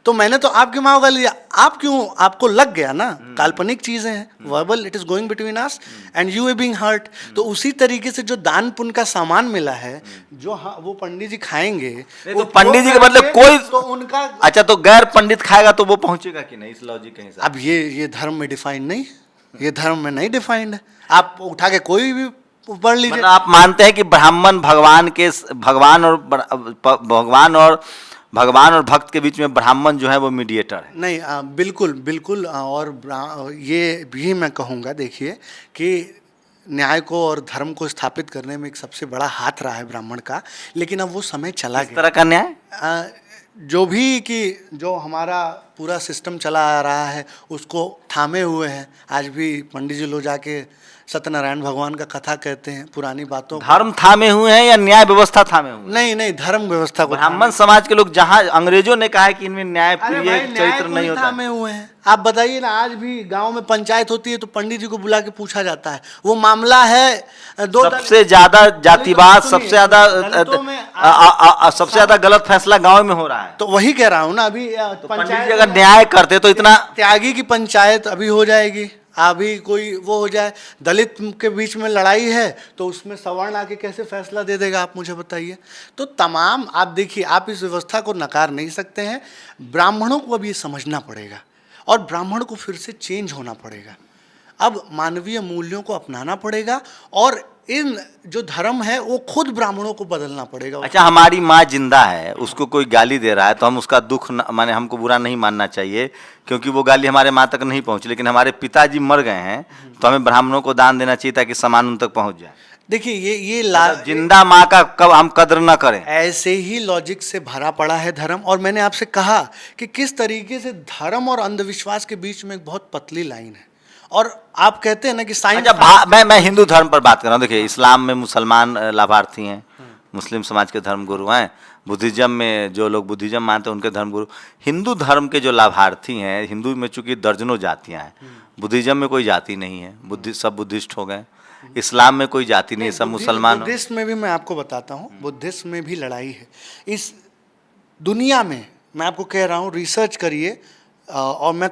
तो मैंने तो आपकी माँ को गाली दिया, आप क्यों, आपको लग गया ना, काल्पनिक चीजें हैं, verbal, it is going between us and you are being hurt. तो उसी तरीके से जो दान पुण्य का सामान मिला है, जो वो पंडित जी खाएंगे, तो पंडित जी के बदले कोई तो उनका, अच्छा, तो गैर पंडित खाएगा तो वो पहुंचेगा कि नहीं, इस लॉजिक के हिसाब? अब ये धर्म में डिफाइंड नहीं, ये धर्म में नहीं डिफाइंड है, आप उठा के कोई भी पढ़ लीजिए। मतलब आप मानते हैं कि ब्राह्मण भगवान और भक्त के बीच में ब्राह्मण जो है वो मीडिएटर है? नहीं, बिल्कुल बिल्कुल, और ये भी मैं कहूँगा, देखिए कि न्याय को और धर्म को स्थापित करने में एक सबसे बड़ा हाथ रहा है ब्राह्मण का, लेकिन अब वो समय चला गया। इस तरह का न्याय जो भी कि जो हमारा पूरा सिस्टम चला आ रहा है उसको थामे हुए हैं। आज भी पंडित जी लोग जाके सत्यनारायण भगवान का कथा कहते हैं, पुरानी बातों को। धर्म थामे हुए हैं या न्याय व्यवस्था थामे हुए हैं? नहीं नहीं, धर्म व्यवस्था को। ब्राह्मण समाज के लोग, जहाँ अंग्रेजों ने कहा है कि इनमें न्याय प्रिय चरित्र नहीं होता, थामे हुए हैं। आप बताइए ना, आज भी गांव में पंचायत होती है तो पंडित जी को बुला के पूछा जाता है, वो मामला है सबसे ज्यादा जातिवाद, सबसे ज्यादा गलत फैसला गाँव में हो रहा है। तो वही कह रहा हूँ ना, अभी पंडित जी अगर न्याय करते तो इतना त्यागी की पंचायत अभी हो जाएगी, अभी कोई वो हो जाए, दलित के बीच में लड़ाई है तो उसमें सवर्ण आके कैसे फैसला दे देगा, आप मुझे बताइए। तो तमाम, आप देखिए, आप इस व्यवस्था को नकार नहीं सकते हैं। ब्राह्मणों को अब ये समझना पड़ेगा, और ब्राह्मण को फिर से चेंज होना पड़ेगा। अब मानवीय मूल्यों को अपनाना पड़ेगा, और इन जो धर्म है वो खुद ब्राह्मणों को बदलना पड़ेगा। अच्छा, हमारी माँ जिंदा है, उसको कोई गाली दे रहा है तो हम उसका दुख माने हमको बुरा नहीं मानना चाहिए, क्योंकि वो गाली हमारे माँ तक नहीं पहुंची। लेकिन हमारे पिताजी मर गए हैं तो हमें ब्राह्मणों को दान देना चाहिए ताकि सामान उन तक पहुंच जाए। देखिए, ये जिंदा माँ का कब हम कदर न करें, ऐसे ही लॉजिक से भरा पड़ा है धर्म। और मैंने आपसे कहा कि किस तरीके से धर्म और अंधविश्वास के बीच में एक बहुत पतली लाइन है। और आप कहते हैं ना कि साइंस, मैं हिंदू धर्म पर बात कर रहा हूँ। देखिए, इस्लाम में मुसलमान लाभार्थी हैं, मुस्लिम समाज के धर्मगुरु हैं, बुद्धिज्म में जो लोग बुद्धिज्म मानते हैं उनके धर्मगुरु, हिंदू धर्म के जो लाभार्थी हैं, हिंदू में चूंकि दर्जनों जातियां हैं, बुद्धिज्म में कोई जाति नहीं है, सब बुद्धिस्ट हो गए, इस्लाम में कोई जाति नहीं, सब मुसलमान। बुद्धिस्ट में भी मैं आपको बताता हूँ, बुद्धिस्ट में भी लड़ाई है इस दुनिया में। मैं आपको कह रहा हूँ, रिसर्च करिए, और मैं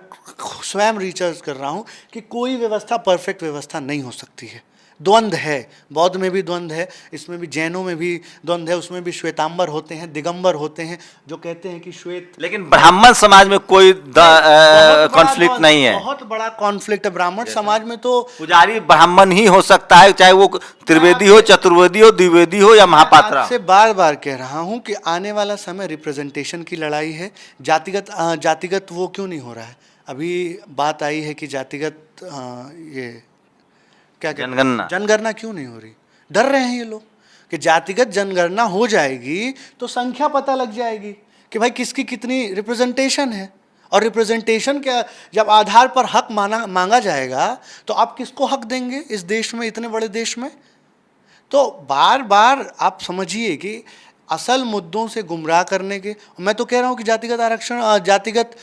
स्वयं रिसर्च कर रहा हूँ कि कोई व्यवस्था परफेक्ट व्यवस्था नहीं हो सकती है। द्वंद्व है, बौद्ध में भी द्वंद्व है, इसमें भी जैनों में भी द्वंद्व है, उसमें भी श्वेतांबर होते हैं, दिगंबर होते हैं, जो कहते हैं कि श्वेत। लेकिन ब्राह्मण समाज में कोई कॉन्फ्लिक्ट नहीं है। बहुत बड़ा कॉन्फ्लिक्ट है ब्राह्मण समाज में। तो पुजारी ब्राह्मण ही हो सकता है, चाहे वो त्रिवेदी हो, चतुर्वेदी हो, द्विवेदी हो या महापात्रा। से बार बार कह रहा हूँ कि आने वाला समय रिप्रेजेंटेशन की लड़ाई है। जातिगत वो क्यों नहीं हो रहा है? अभी बात आई है कि जातिगत ये क्या जनगणना क्यों नहीं हो रही? डर रहे हैं ये लोग कि जातिगत जनगणना हो जाएगी तो संख्या पता लग जाएगी कि भाई किसकी कितनी रिप्रेजेंटेशन है। और रिप्रेजेंटेशन के जब आधार पर हक मांगा जाएगा तो आप किसको हक देंगे इस देश में, इतने बड़े देश में? तो बार बार आप समझिए कि असल मुद्दों से गुमराह करने के, मैं तो कह रहा हूँ कि जातिगत आरक्षण, जातिगत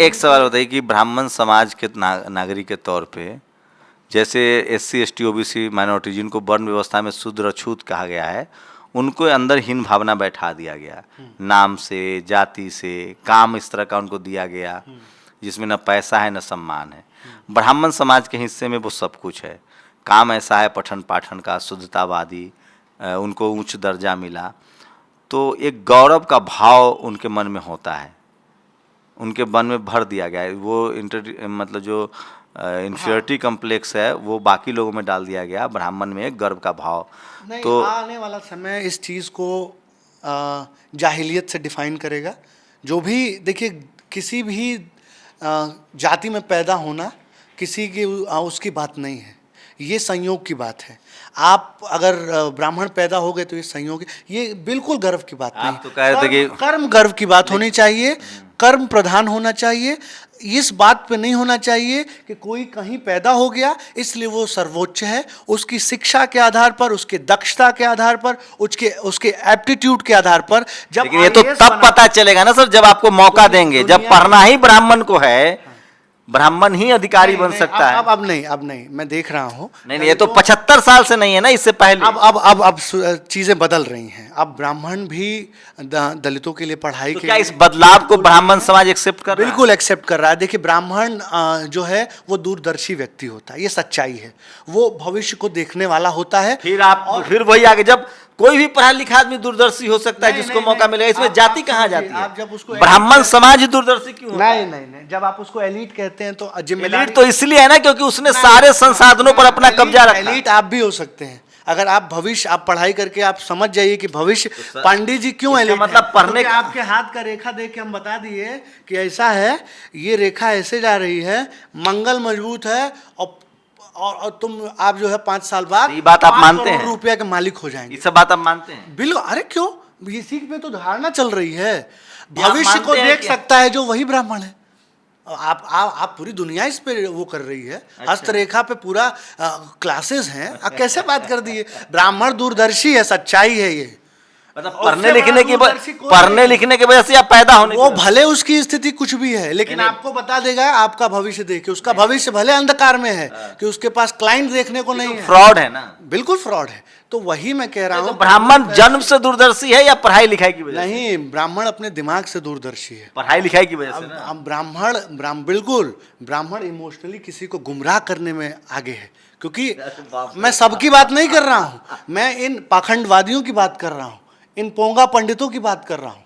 एक सवाल होता है कि ब्राह्मण समाज के नागरिक के तौर पे, जैसे SC ST OBC माइनॉरिटी जिनको वर्ण व्यवस्था में शूद्र अछूत कहा गया है, उनको अंदर हीन भावना बैठा दिया गया, नाम से, जाति से, काम इस तरह का उनको दिया गया जिसमें न पैसा है न सम्मान है। ब्राह्मण समाज के हिस्से में वो सब कुछ है, काम ऐसा है पठन पाठन का, शुद्धतावादी, उनको उच्च दर्जा मिला, तो एक गौरव का भाव उनके मन में होता है, उनके मन में भर दिया गया है। वो मतलब जो इन्फीरियरिटी कम्प्लेक्स है वो बाकी लोगों में डाल दिया गया, ब्राह्मण में एक गर्व का भाव। तो आने वाला समय इस चीज़ को जाहिलियत से डिफाइन करेगा। जो भी देखिए, किसी भी जाति में पैदा होना किसी की उसकी बात नहीं है, ये संयोग की बात है। आप अगर ब्राह्मण पैदा हो गए तो ये संयोग, ये बिल्कुल गर्व की बात नहीं। आप तो कह रहे थे कि कर्म गर्व की बात होनी चाहिए, कर्म प्रधान होना चाहिए। इस बात पे नहीं होना चाहिए कि कोई कहीं पैदा हो गया इसलिए वो सर्वोच्च है। उसकी शिक्षा के आधार पर, उसके दक्षता के आधार पर, उसके एप्टीट्यूड के आधार पर। जब लेकिन ये तो तब पता चलेगा ना सर, जब आपको मौका देंगे। जब पढ़ना ही ब्राह्मण को है, ब्राह्मण ही अधिकारी बन सकता है। अब नहीं, मैं देख रहा हूँ। नहीं, ये तो 75 साल से नहीं है ना, इससे पहले। अब चीजें बदल रही हैं। अब ब्राह्मण भी दलितों के लिए पढ़ाई तो के क्या इस बदलाव को ब्राह्मण समाज एक्सेप्ट कर रहा है? बिल्कुल एक्सेप्ट कर रहा है। देखिए, ब्राह्मण जो है वो दूरदर्शी व्यक्ति होता है, ये सच्चाई है। वो भविष्य को देखने वाला होता है। फिर वही आगे, जब कोई भी पढ़ा लिखा आदमी दूरदर्शी हो सकता है जिसको मौका मिलेगा, इसमें जाति कहाँ जाती है? आप जब उसको ब्राह्मण समाज ही दूरदर्शी क्यों होता है? नहीं, जब आप उसको एलीट कहते हैं तो एलीट तो इसलिए है ना क्योंकि उसने सारे संसाधनों पर अपना कब्जा रखा। एलीट आप भी हो सकते हैं अगर आप भविष्य, आप पढ़ाई करके आप समझ जाइए कि भविष्य पांडे जी क्यों एलीट, मतलब पढ़ने का आपके हाथ का रेखा देख के हम बता दिए कि ऐसा है, ये रेखा ऐसे जा रही है, मंगल मजबूत है, और आप जो है 5 साल बाद ये बात आप मानते हैं, रुपया के मालिक हो जाएंगे। ये सब बात आप मानते हैं? बिल्कुल। अरे क्यों, इसी में तो धारणा चल रही है। भविष्य को देख सकता है जो वही ब्राह्मण है। आप पूरी दुनिया इस पे वो कर रही है। अच्छा। हस्तरेखा पे पूरा क्लासेस हैं। कैसे बात कर दी है? ब्राह्मण दूरदर्शी है, सच्चाई है ये। मतलब पढ़ने लिखने की वजह से आप पैदा होने, वो भले उसकी स्थिति कुछ भी है, लेकिन आपको बता देगा आपका भविष्य देख के। उसका भविष्य भले अंधकार में है कि उसके पास क्लाइंट देखने को नहीं है। फ्रॉड है ना, बिल्कुल फ्रॉड है। तो वही मैं कह रहा हूँ, ब्राह्मण जन्म से दूरदर्शी है या पढ़ाई लिखाई की वजह से? नहीं, ब्राह्मण अपने दिमाग से दूरदर्शी है, पढ़ाई लिखाई की वजह से ना। बिल्कुल ब्राह्मण इमोशनली किसी को गुमराह करने में आगे है। क्योंकि मैं सबकी बात नहीं कर रहा हूँ, मैं इन पाखंडवादियों की बात कर रहा हूँ, इन पोंगा पंडितों की बात कर रहा हूँ।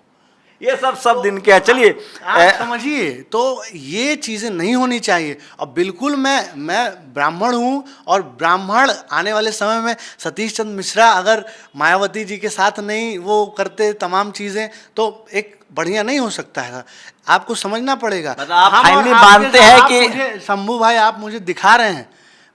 ये सब दिन के। चलिए आप समझिए, तो ये चीजें नहीं होनी चाहिए। और बिल्कुल मैं ब्राह्मण हूँ, और ब्राह्मण आने वाले समय में सतीश चंद्र मिश्रा अगर मायावती जी के साथ नहीं वो करते तमाम चीजें, तो एक बढ़िया नहीं हो सकता है। आपको समझना पड़ेगा। मतलब आप फाइनली मानते हैं कि शंभू भाई, आप मुझे दिखा रहे हैं,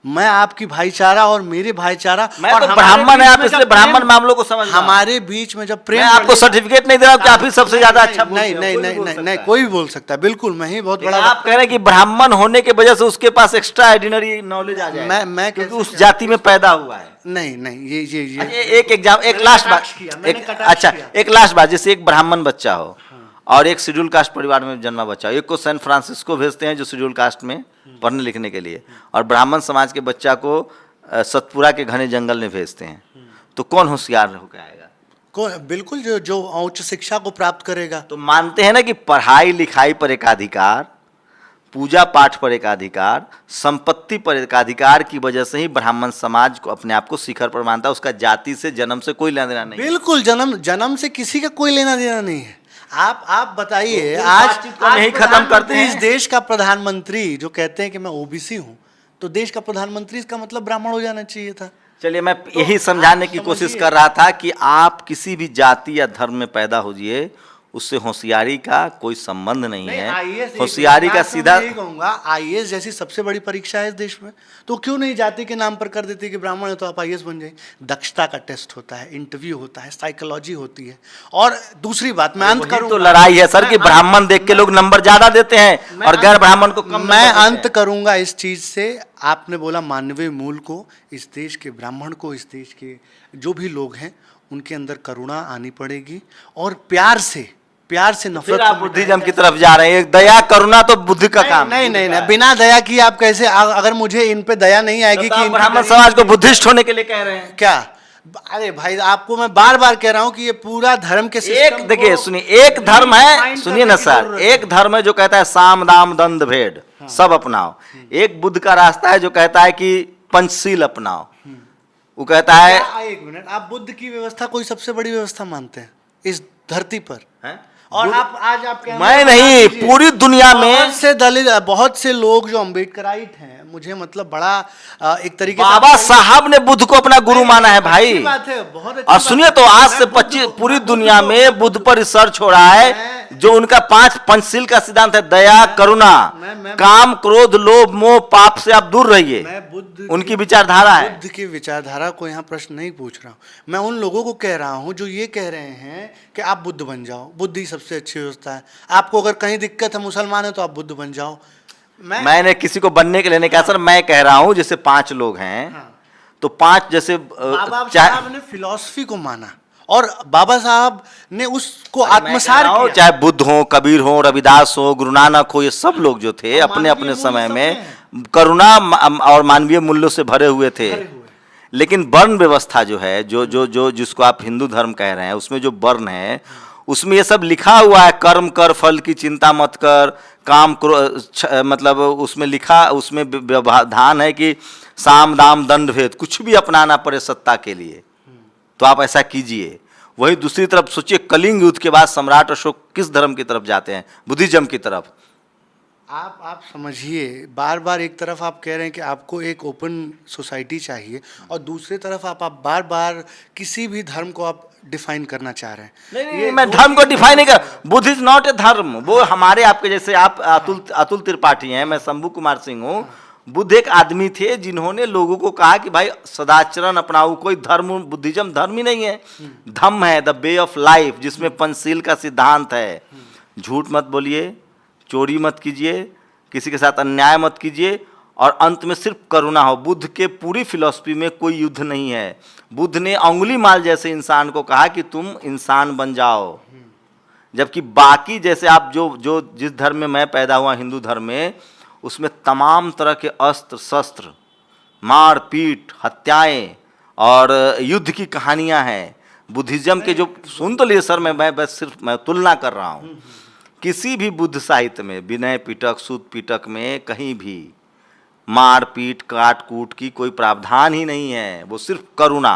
मैं आपकी भाईचारा और मेरे भाईचारा, मैं तो ब्राह्मण है, आप इसलिए ब्राह्मण मामलों को समझ, हमारे बीच में जब प्रेम, मैं आपको सर्टिफिकेट नहीं दे रहा हूं कि आप ही सबसे ज्यादा अच्छा। नहीं, कोई भी बोल सकता है। बिल्कुल, मैं ही बहुत बड़ा। आप कह रहे हैं कि ब्राह्मण होने की वजह से उसके पास एक्स्ट्रा ऑर्डिनरी नॉलेज आ जाए, मैं क्योंकि उस जाति में पैदा हुआ है। नहीं, ये एक लास्ट बात, एक लास्ट बात, जैसे एक ब्राह्मण बच्चा हो और एक शेड्यूल कास्ट परिवार में जन्मा बच्चा हो, एक को सैन फ्रांसिस्को भेजते हैं जो शेड्यूल कास्ट में पढ़ने लिखने के लिए, और ब्राह्मण समाज के बच्चा को सतपुरा के घने जंगल में भेजते हैं, तो कौन होशियार होकर आएगा? बिल्कुल जो उच्च शिक्षा को प्राप्त करेगा। तो मानते हैं ना कि पढ़ाई लिखाई पर एक अधिकार, पूजा पाठ पर एक अधिकार, संपत्ति पर एक अधिकार की वजह से ही ब्राह्मण समाज को अपने आप को शिखर पर मानता है। उसका जाति से, जन्म से कोई लेना देना नहीं। बिल्कुल, जन्म से किसी का कोई लेना देना नहीं है। आप बताइए, आज नहीं खत्म करते हैं। इस देश का प्रधानमंत्री जो कहते हैं कि मैं ओबीसी हूँ, तो देश का प्रधानमंत्री इसका मतलब ब्राह्मण हो जाना चाहिए था। चलिए, मैं यही समझाने की कोशिश कर रहा था कि आप किसी भी जाति या धर्म में पैदा होइए, उससे होशियारी का कोई संबंध नहीं है। होशियारी का सीधा कहूंगा, आईएएस जैसी सबसे बड़ी परीक्षा है इस देश में, तो क्यों नहीं जाति के नाम पर कर देती कि ब्राह्मण है तो आप आईएएस बन जाए। दक्षता का टेस्ट होता है, इंटरव्यू होता है, साइकोलॉजी होती है। और दूसरी बात, मैं अंत करूंगा, तो लड़ाई है सर कि ब्राह्मण देख के लोग नंबर ज्यादा देते हैं और गैर ब्राह्मण को कम। मैं अंत करूंगा इस चीज से। आपने बोला मानवीय मूल को, इस देश के ब्राह्मण को, इस देश के जो भी लोग हैं उनके अंदर करुणा आनी पड़ेगी, और प्यार से नफरत। आप बुद्धिज्म की तरफ जा रहे हैं। दया करुणा तो बुद्धि का काम। नहीं, बिना दया की आप कैसे, अगर मुझे इन पे दया नहीं आएगी कि ब्राह्मण समाज को बुद्धिस्ट होने के लिए कह रहे हैं क्या? अरे भाई, आपको मैं बार बार कह रहा हूं कि ये पूरा धर्म के एक, देखिए सुनिए, एक धर्म है, सुनिए ना सर, एक धर्म है जो कहता है साम दाम दंड भेद सब अपनाओ। एक बुद्ध का रास्ता है जो कहता है कि पंचशील अपनाओ। वो कहता है एक मिनट, आप बुद्ध की व्यवस्था कोई सबसे बड़ी व्यवस्था मानते हैं इस धरती पर? हैं? और आप आज आप क्या, मैं नहीं, पूरी दुनिया में बहुत से दलित, बहुत से लोग जो अम्बेडकराइट हैं, मुझे मतलब बड़ा एक तरीके से बाबा साहब ने बुद्ध को अपना गुरु माना है भाई। अच्छी बात है, बहुत अच्छी और बात सुनिए है। तो आज मैं से बुद्ध 25 को- पूरी मैं दुनिया बुद्ध में को- बुद्ध पर रिसर्च हो रहा है, जो उनका 5 पंचशील का सिद्धांत है, दया, करुणा, मैं- काम, क्रोध, लोभ, मोह, पाप से आप दूर रहिए। मैं बुद्ध उनकी विचारधारा है। बुद्ध की विचारधारा को यहाँ प्रश्न नहीं पूछ रहा हूँ, मैं उन लोगों को कह रहा हूँ जो ये कह रहे हैं कि आप बुद्ध बन जाओ, बुद्ध ही सबसे अच्छी व्यवस्था है, आपको अगर कहीं दिक्कत है, मुसलमान है तो आप बुद्ध बन जाओ। मैंने किसी को बनने के लिए नहीं कहा सर, मैं कह रहा हूं जैसे 5 लोग हैं, हाँ। तो 5 जैसे बाबा साहब ने फिलॉसफी को माना और बाबा साहब ने उसको आत्मसात किया, किया। चाहे बुद्ध हो, कबीर हो, रविदास हो, गुरु नानक हो, ये सब लोग जो थे और अपने अपने मानवीय समय मूल्य में सब करुणा और मानवीय मूल्यों से भरे हुए थे। भरे हुए। लेकिन वर्ण व्यवस्था जो है, जो जिसको आप हिंदू धर्म कह रहे हैं, उसमें जो वर्ण है, उसमें ये सब लिखा हुआ है, कर्म कर, फल की चिंता मत कर, काम मतलब उसमें लिखा, उसमें व्यवधान है कि साम दाम दंड भेद कुछ भी अपनाना पड़े सत्ता के लिए, तो आप ऐसा कीजिए। वही दूसरी तरफ सोचिए, कलिंग युद्ध के बाद सम्राट अशोक किस धर्म की तरफ जाते हैं? बुद्धिज्म की तरफ। आप समझिए, बार बार एक तरफ आप कह रहे हैं कि आपको एक ओपन सोसाइटी चाहिए और दूसरी तरफ आप बार बार किसी भी धर्म को आप डिफाइन करना चाह रहे हैं। नहीं, मैं धर्म को डिफाइन नहीं कर, बुद्ध इज नॉट ए धर्म। वो हमारे आपके जैसे, आप अतुल त्रिपाठी हैं, मैं शंभू कुमार सिंह हूँ। बुद्ध एक आदमी थे जिन्होंने लोगों को कहा कि भाई सदाचरण अपनाओ, कोई धर्म, बुद्धिज्म धर्म ही नहीं है, धम्म है, द वे ऑफ लाइफ, जिसमें पंचशील का सिद्धांत है। झूठ मत बोलिए, चोरी मत कीजिए, किसी के साथ अन्याय मत कीजिए, और अंत में सिर्फ करुणा हो। बुद्ध के पूरी फिलॉसफी में कोई युद्ध नहीं है। बुद्ध ने अंगुली माल जैसे इंसान को कहा कि तुम इंसान बन जाओ, जबकि बाकी जैसे आप जो जिस धर्म में मैं पैदा हुआ, हिंदू धर्म में, उसमें तमाम तरह के अस्त्र शस्त्र, मार पीट, हत्याएं और युद्ध की कहानियां हैं। बुद्धिज्म के जो, सुन तो लिए सर, मैं बस सिर्फ मैं तुलना कर रहा हूँ। किसी भी बुद्ध साहित्य में, विनय पिटक, सूत पिटक में कहीं भी मार पीट, काट कूट की कोई प्रावधान ही नहीं है। वो सिर्फ करुणा।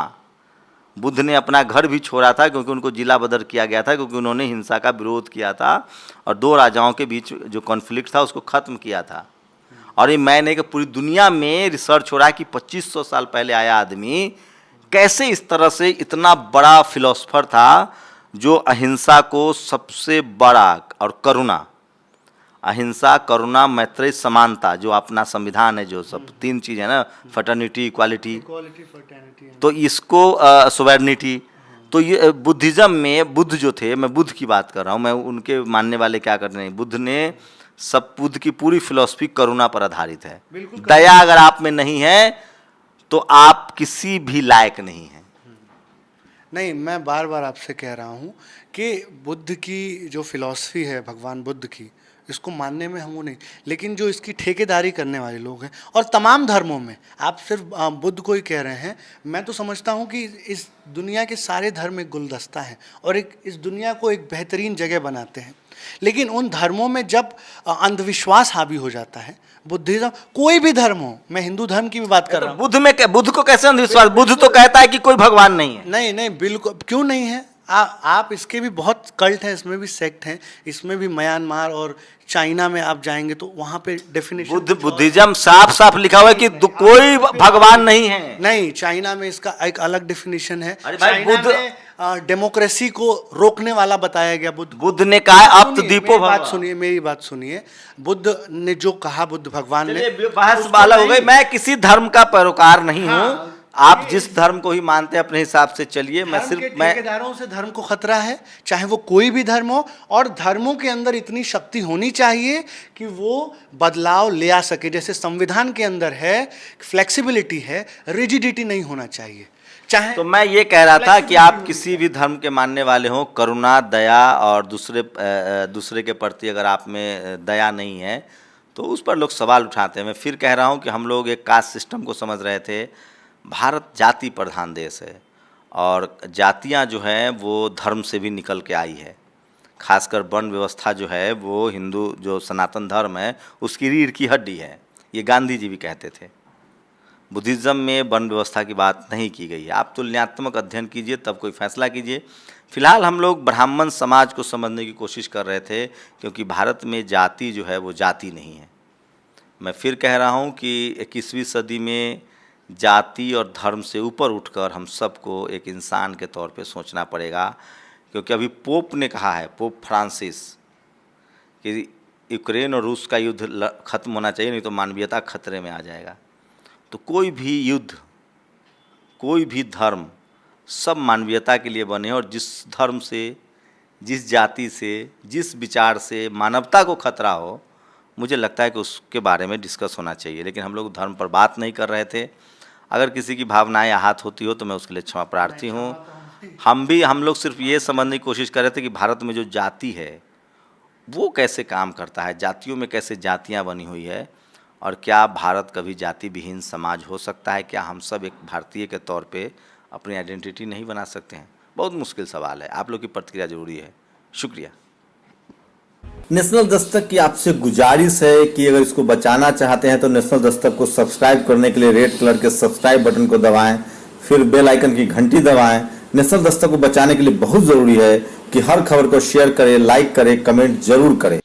बुद्ध ने अपना घर भी छोड़ा था क्योंकि उनको जिला बदर किया गया था, क्योंकि उन्होंने हिंसा का विरोध किया था और 2 राजाओं के बीच जो कॉन्फ्लिक्ट था उसको ख़त्म किया था। और ये मैंने कि पूरी दुनिया में रिसर्च हो रहा है कि 2500 साल पहले आया आदमी कैसे इस तरह से इतना बड़ा फिलोसफर था, जो अहिंसा को सबसे बड़ा, और करुणा, अहिंसा, करुणा, मैत्रेय, समानता, जो अपना संविधान है, जो सब 3 चीज़ है ना, फर्टर्निटी, इक्वालिटी, तो इसको सोवेर्निटी, तो ये बुद्धिज्म में बुद्ध जो थे, मैं बुद्ध की बात कर रहा हूँ, मैं उनके मानने वाले क्या कर रहे हैं, बुद्ध ने सब, बुद्ध की पूरी फिलॉसफी करुणा पर आधारित है। दया अगर आप में नहीं है तो आप किसी भी लायक नहीं हैं। नहीं, मैं बार बार आपसे कह रहा हूँ कि बुद्ध की जो फिलॉसफी है, भगवान बुद्ध की, इसको मानने में हम वो नहीं, लेकिन जो इसकी ठेकेदारी करने वाले लोग हैं, और तमाम धर्मों में, आप सिर्फ बुद्ध को ही कह रहे हैं, मैं तो समझता हूँ कि इस दुनिया के सारे धर्म एक गुलदस्ता है और इस दुनिया को एक बेहतरीन जगह बनाते हैं। लेकिन उन धर्मों में जब अंधविश्वास हावी हो जाता है, बुद्धिज्म, कोई भी धर्म हो, मैं हिंदू धर्म की भी बात कर रहा हूँ। बुद्ध को कैसे अंधविश्वास? बुद्ध तो कहता है कि कोई भगवान नहीं है। नहीं, बिल्कुल, क्यों नहीं है? आप इसके भी बहुत कल्ट हैं, इसमें भी सेक्ट हैं, इसमें भी म्यांमार और चाइना में आप जाएंगे तो वहाँ पे डेफिनेशन, बुद्धिज्म साफ साफ लिखा हुआ है कि कोई भगवान नहीं है। नहीं, चाइना में इसका एक अलग डेफिनेशन है। अरे भाई, चाइना में डेमोक्रेसी को रोकने वाला बताया गया बुद्ध ने कहा है अप्त दीपो भव। मेरी बात सुनिए, बुद्ध ने जो कहा, बुद्ध भगवान ने, बहस वाला हो गई। मैं किसी धर्म का पैरोकार नहीं हूँ, आप जिस धर्म को ही मानते हैं अपने हिसाब से चलिए। मैं सिर्फ ठेकेदारों से धर्म को खतरा है, चाहे वो कोई भी धर्म हो, और धर्मों के अंदर इतनी शक्ति होनी चाहिए कि वो बदलाव ले आ सके। जैसे संविधान के अंदर है, फ्लेक्सिबिलिटी है, रिजिडिटी नहीं होना चाहिए। चाहे तो मैं ये कह रहा था कि आप किसी भी धर्म के मानने वाले हो, करुणा, दया और दूसरे के प्रति अगर आप में दया नहीं है तो उस पर लोग सवाल उठाते हैं। मैं फिर कह रहा हूँ कि हम लोग एक कास्ट सिस्टम को समझ रहे थे। भारत जाति प्रधान देश है और जातियाँ जो हैं वो धर्म से भी निकल के आई है। खासकर वर्ण व्यवस्था जो है वो हिंदू जो सनातन धर्म है उसकी रीढ़ की हड्डी है, ये गांधी जी भी कहते थे। बुद्धिज़्म में वर्ण व्यवस्था की बात नहीं की गई है। आप तुलनात्मक अध्ययन कीजिए, तब कोई फैसला कीजिए। फिलहाल हम लोग ब्राह्मण समाज को समझने की कोशिश कर रहे थे, क्योंकि भारत में जाति जो है वो जाति नहीं है। मैं फिर कह रहा हूँ कि 21वीं सदी में जाति और धर्म से ऊपर उठकर हम सबको एक इंसान के तौर पे सोचना पड़ेगा, क्योंकि अभी पोप ने कहा है, पोप फ्रांसिस, कि यूक्रेन और रूस का युद्ध खत्म होना चाहिए, नहीं तो मानवीयता खतरे में आ जाएगा। तो कोई भी युद्ध, कोई भी धर्म, सब मानवीयता के लिए बने, और जिस धर्म से, जिस जाति से, जिस विचार से मानवता को खतरा हो, मुझे लगता है कि उसके बारे में डिस्कस होना चाहिए। लेकिन हम लोग धर्म पर बात नहीं कर रहे थे। अगर किसी की भावनाएं आहत होती हो तो मैं उसके लिए क्षमा प्रार्थी हूँ। हम लोग सिर्फ ये समझने की कोशिश कर रहे थे कि भारत में जो जाति है वो कैसे काम करता है, जातियों में कैसे जातियाँ बनी हुई है, और क्या भारत कभी जाति विहीन समाज हो सकता है? क्या हम सब एक भारतीय के तौर पे अपनी आइडेंटिटी नहीं बना सकते हैं? बहुत मुश्किल सवाल है। आप लोग की प्रतिक्रिया जरूरी है। शुक्रिया। नेशनल दस्तक की आपसे गुजारिश है कि अगर इसको बचाना चाहते हैं तो नेशनल दस्तक को सब्सक्राइब करने के लिए रेड कलर के सब्सक्राइब बटन को दबाएं, फिर बेल आइकन की घंटी दबाएं। नेशनल दस्तक को बचाने के लिए बहुत जरूरी है कि हर खबर को शेयर करें, लाइक करें, कमेंट जरूर करें।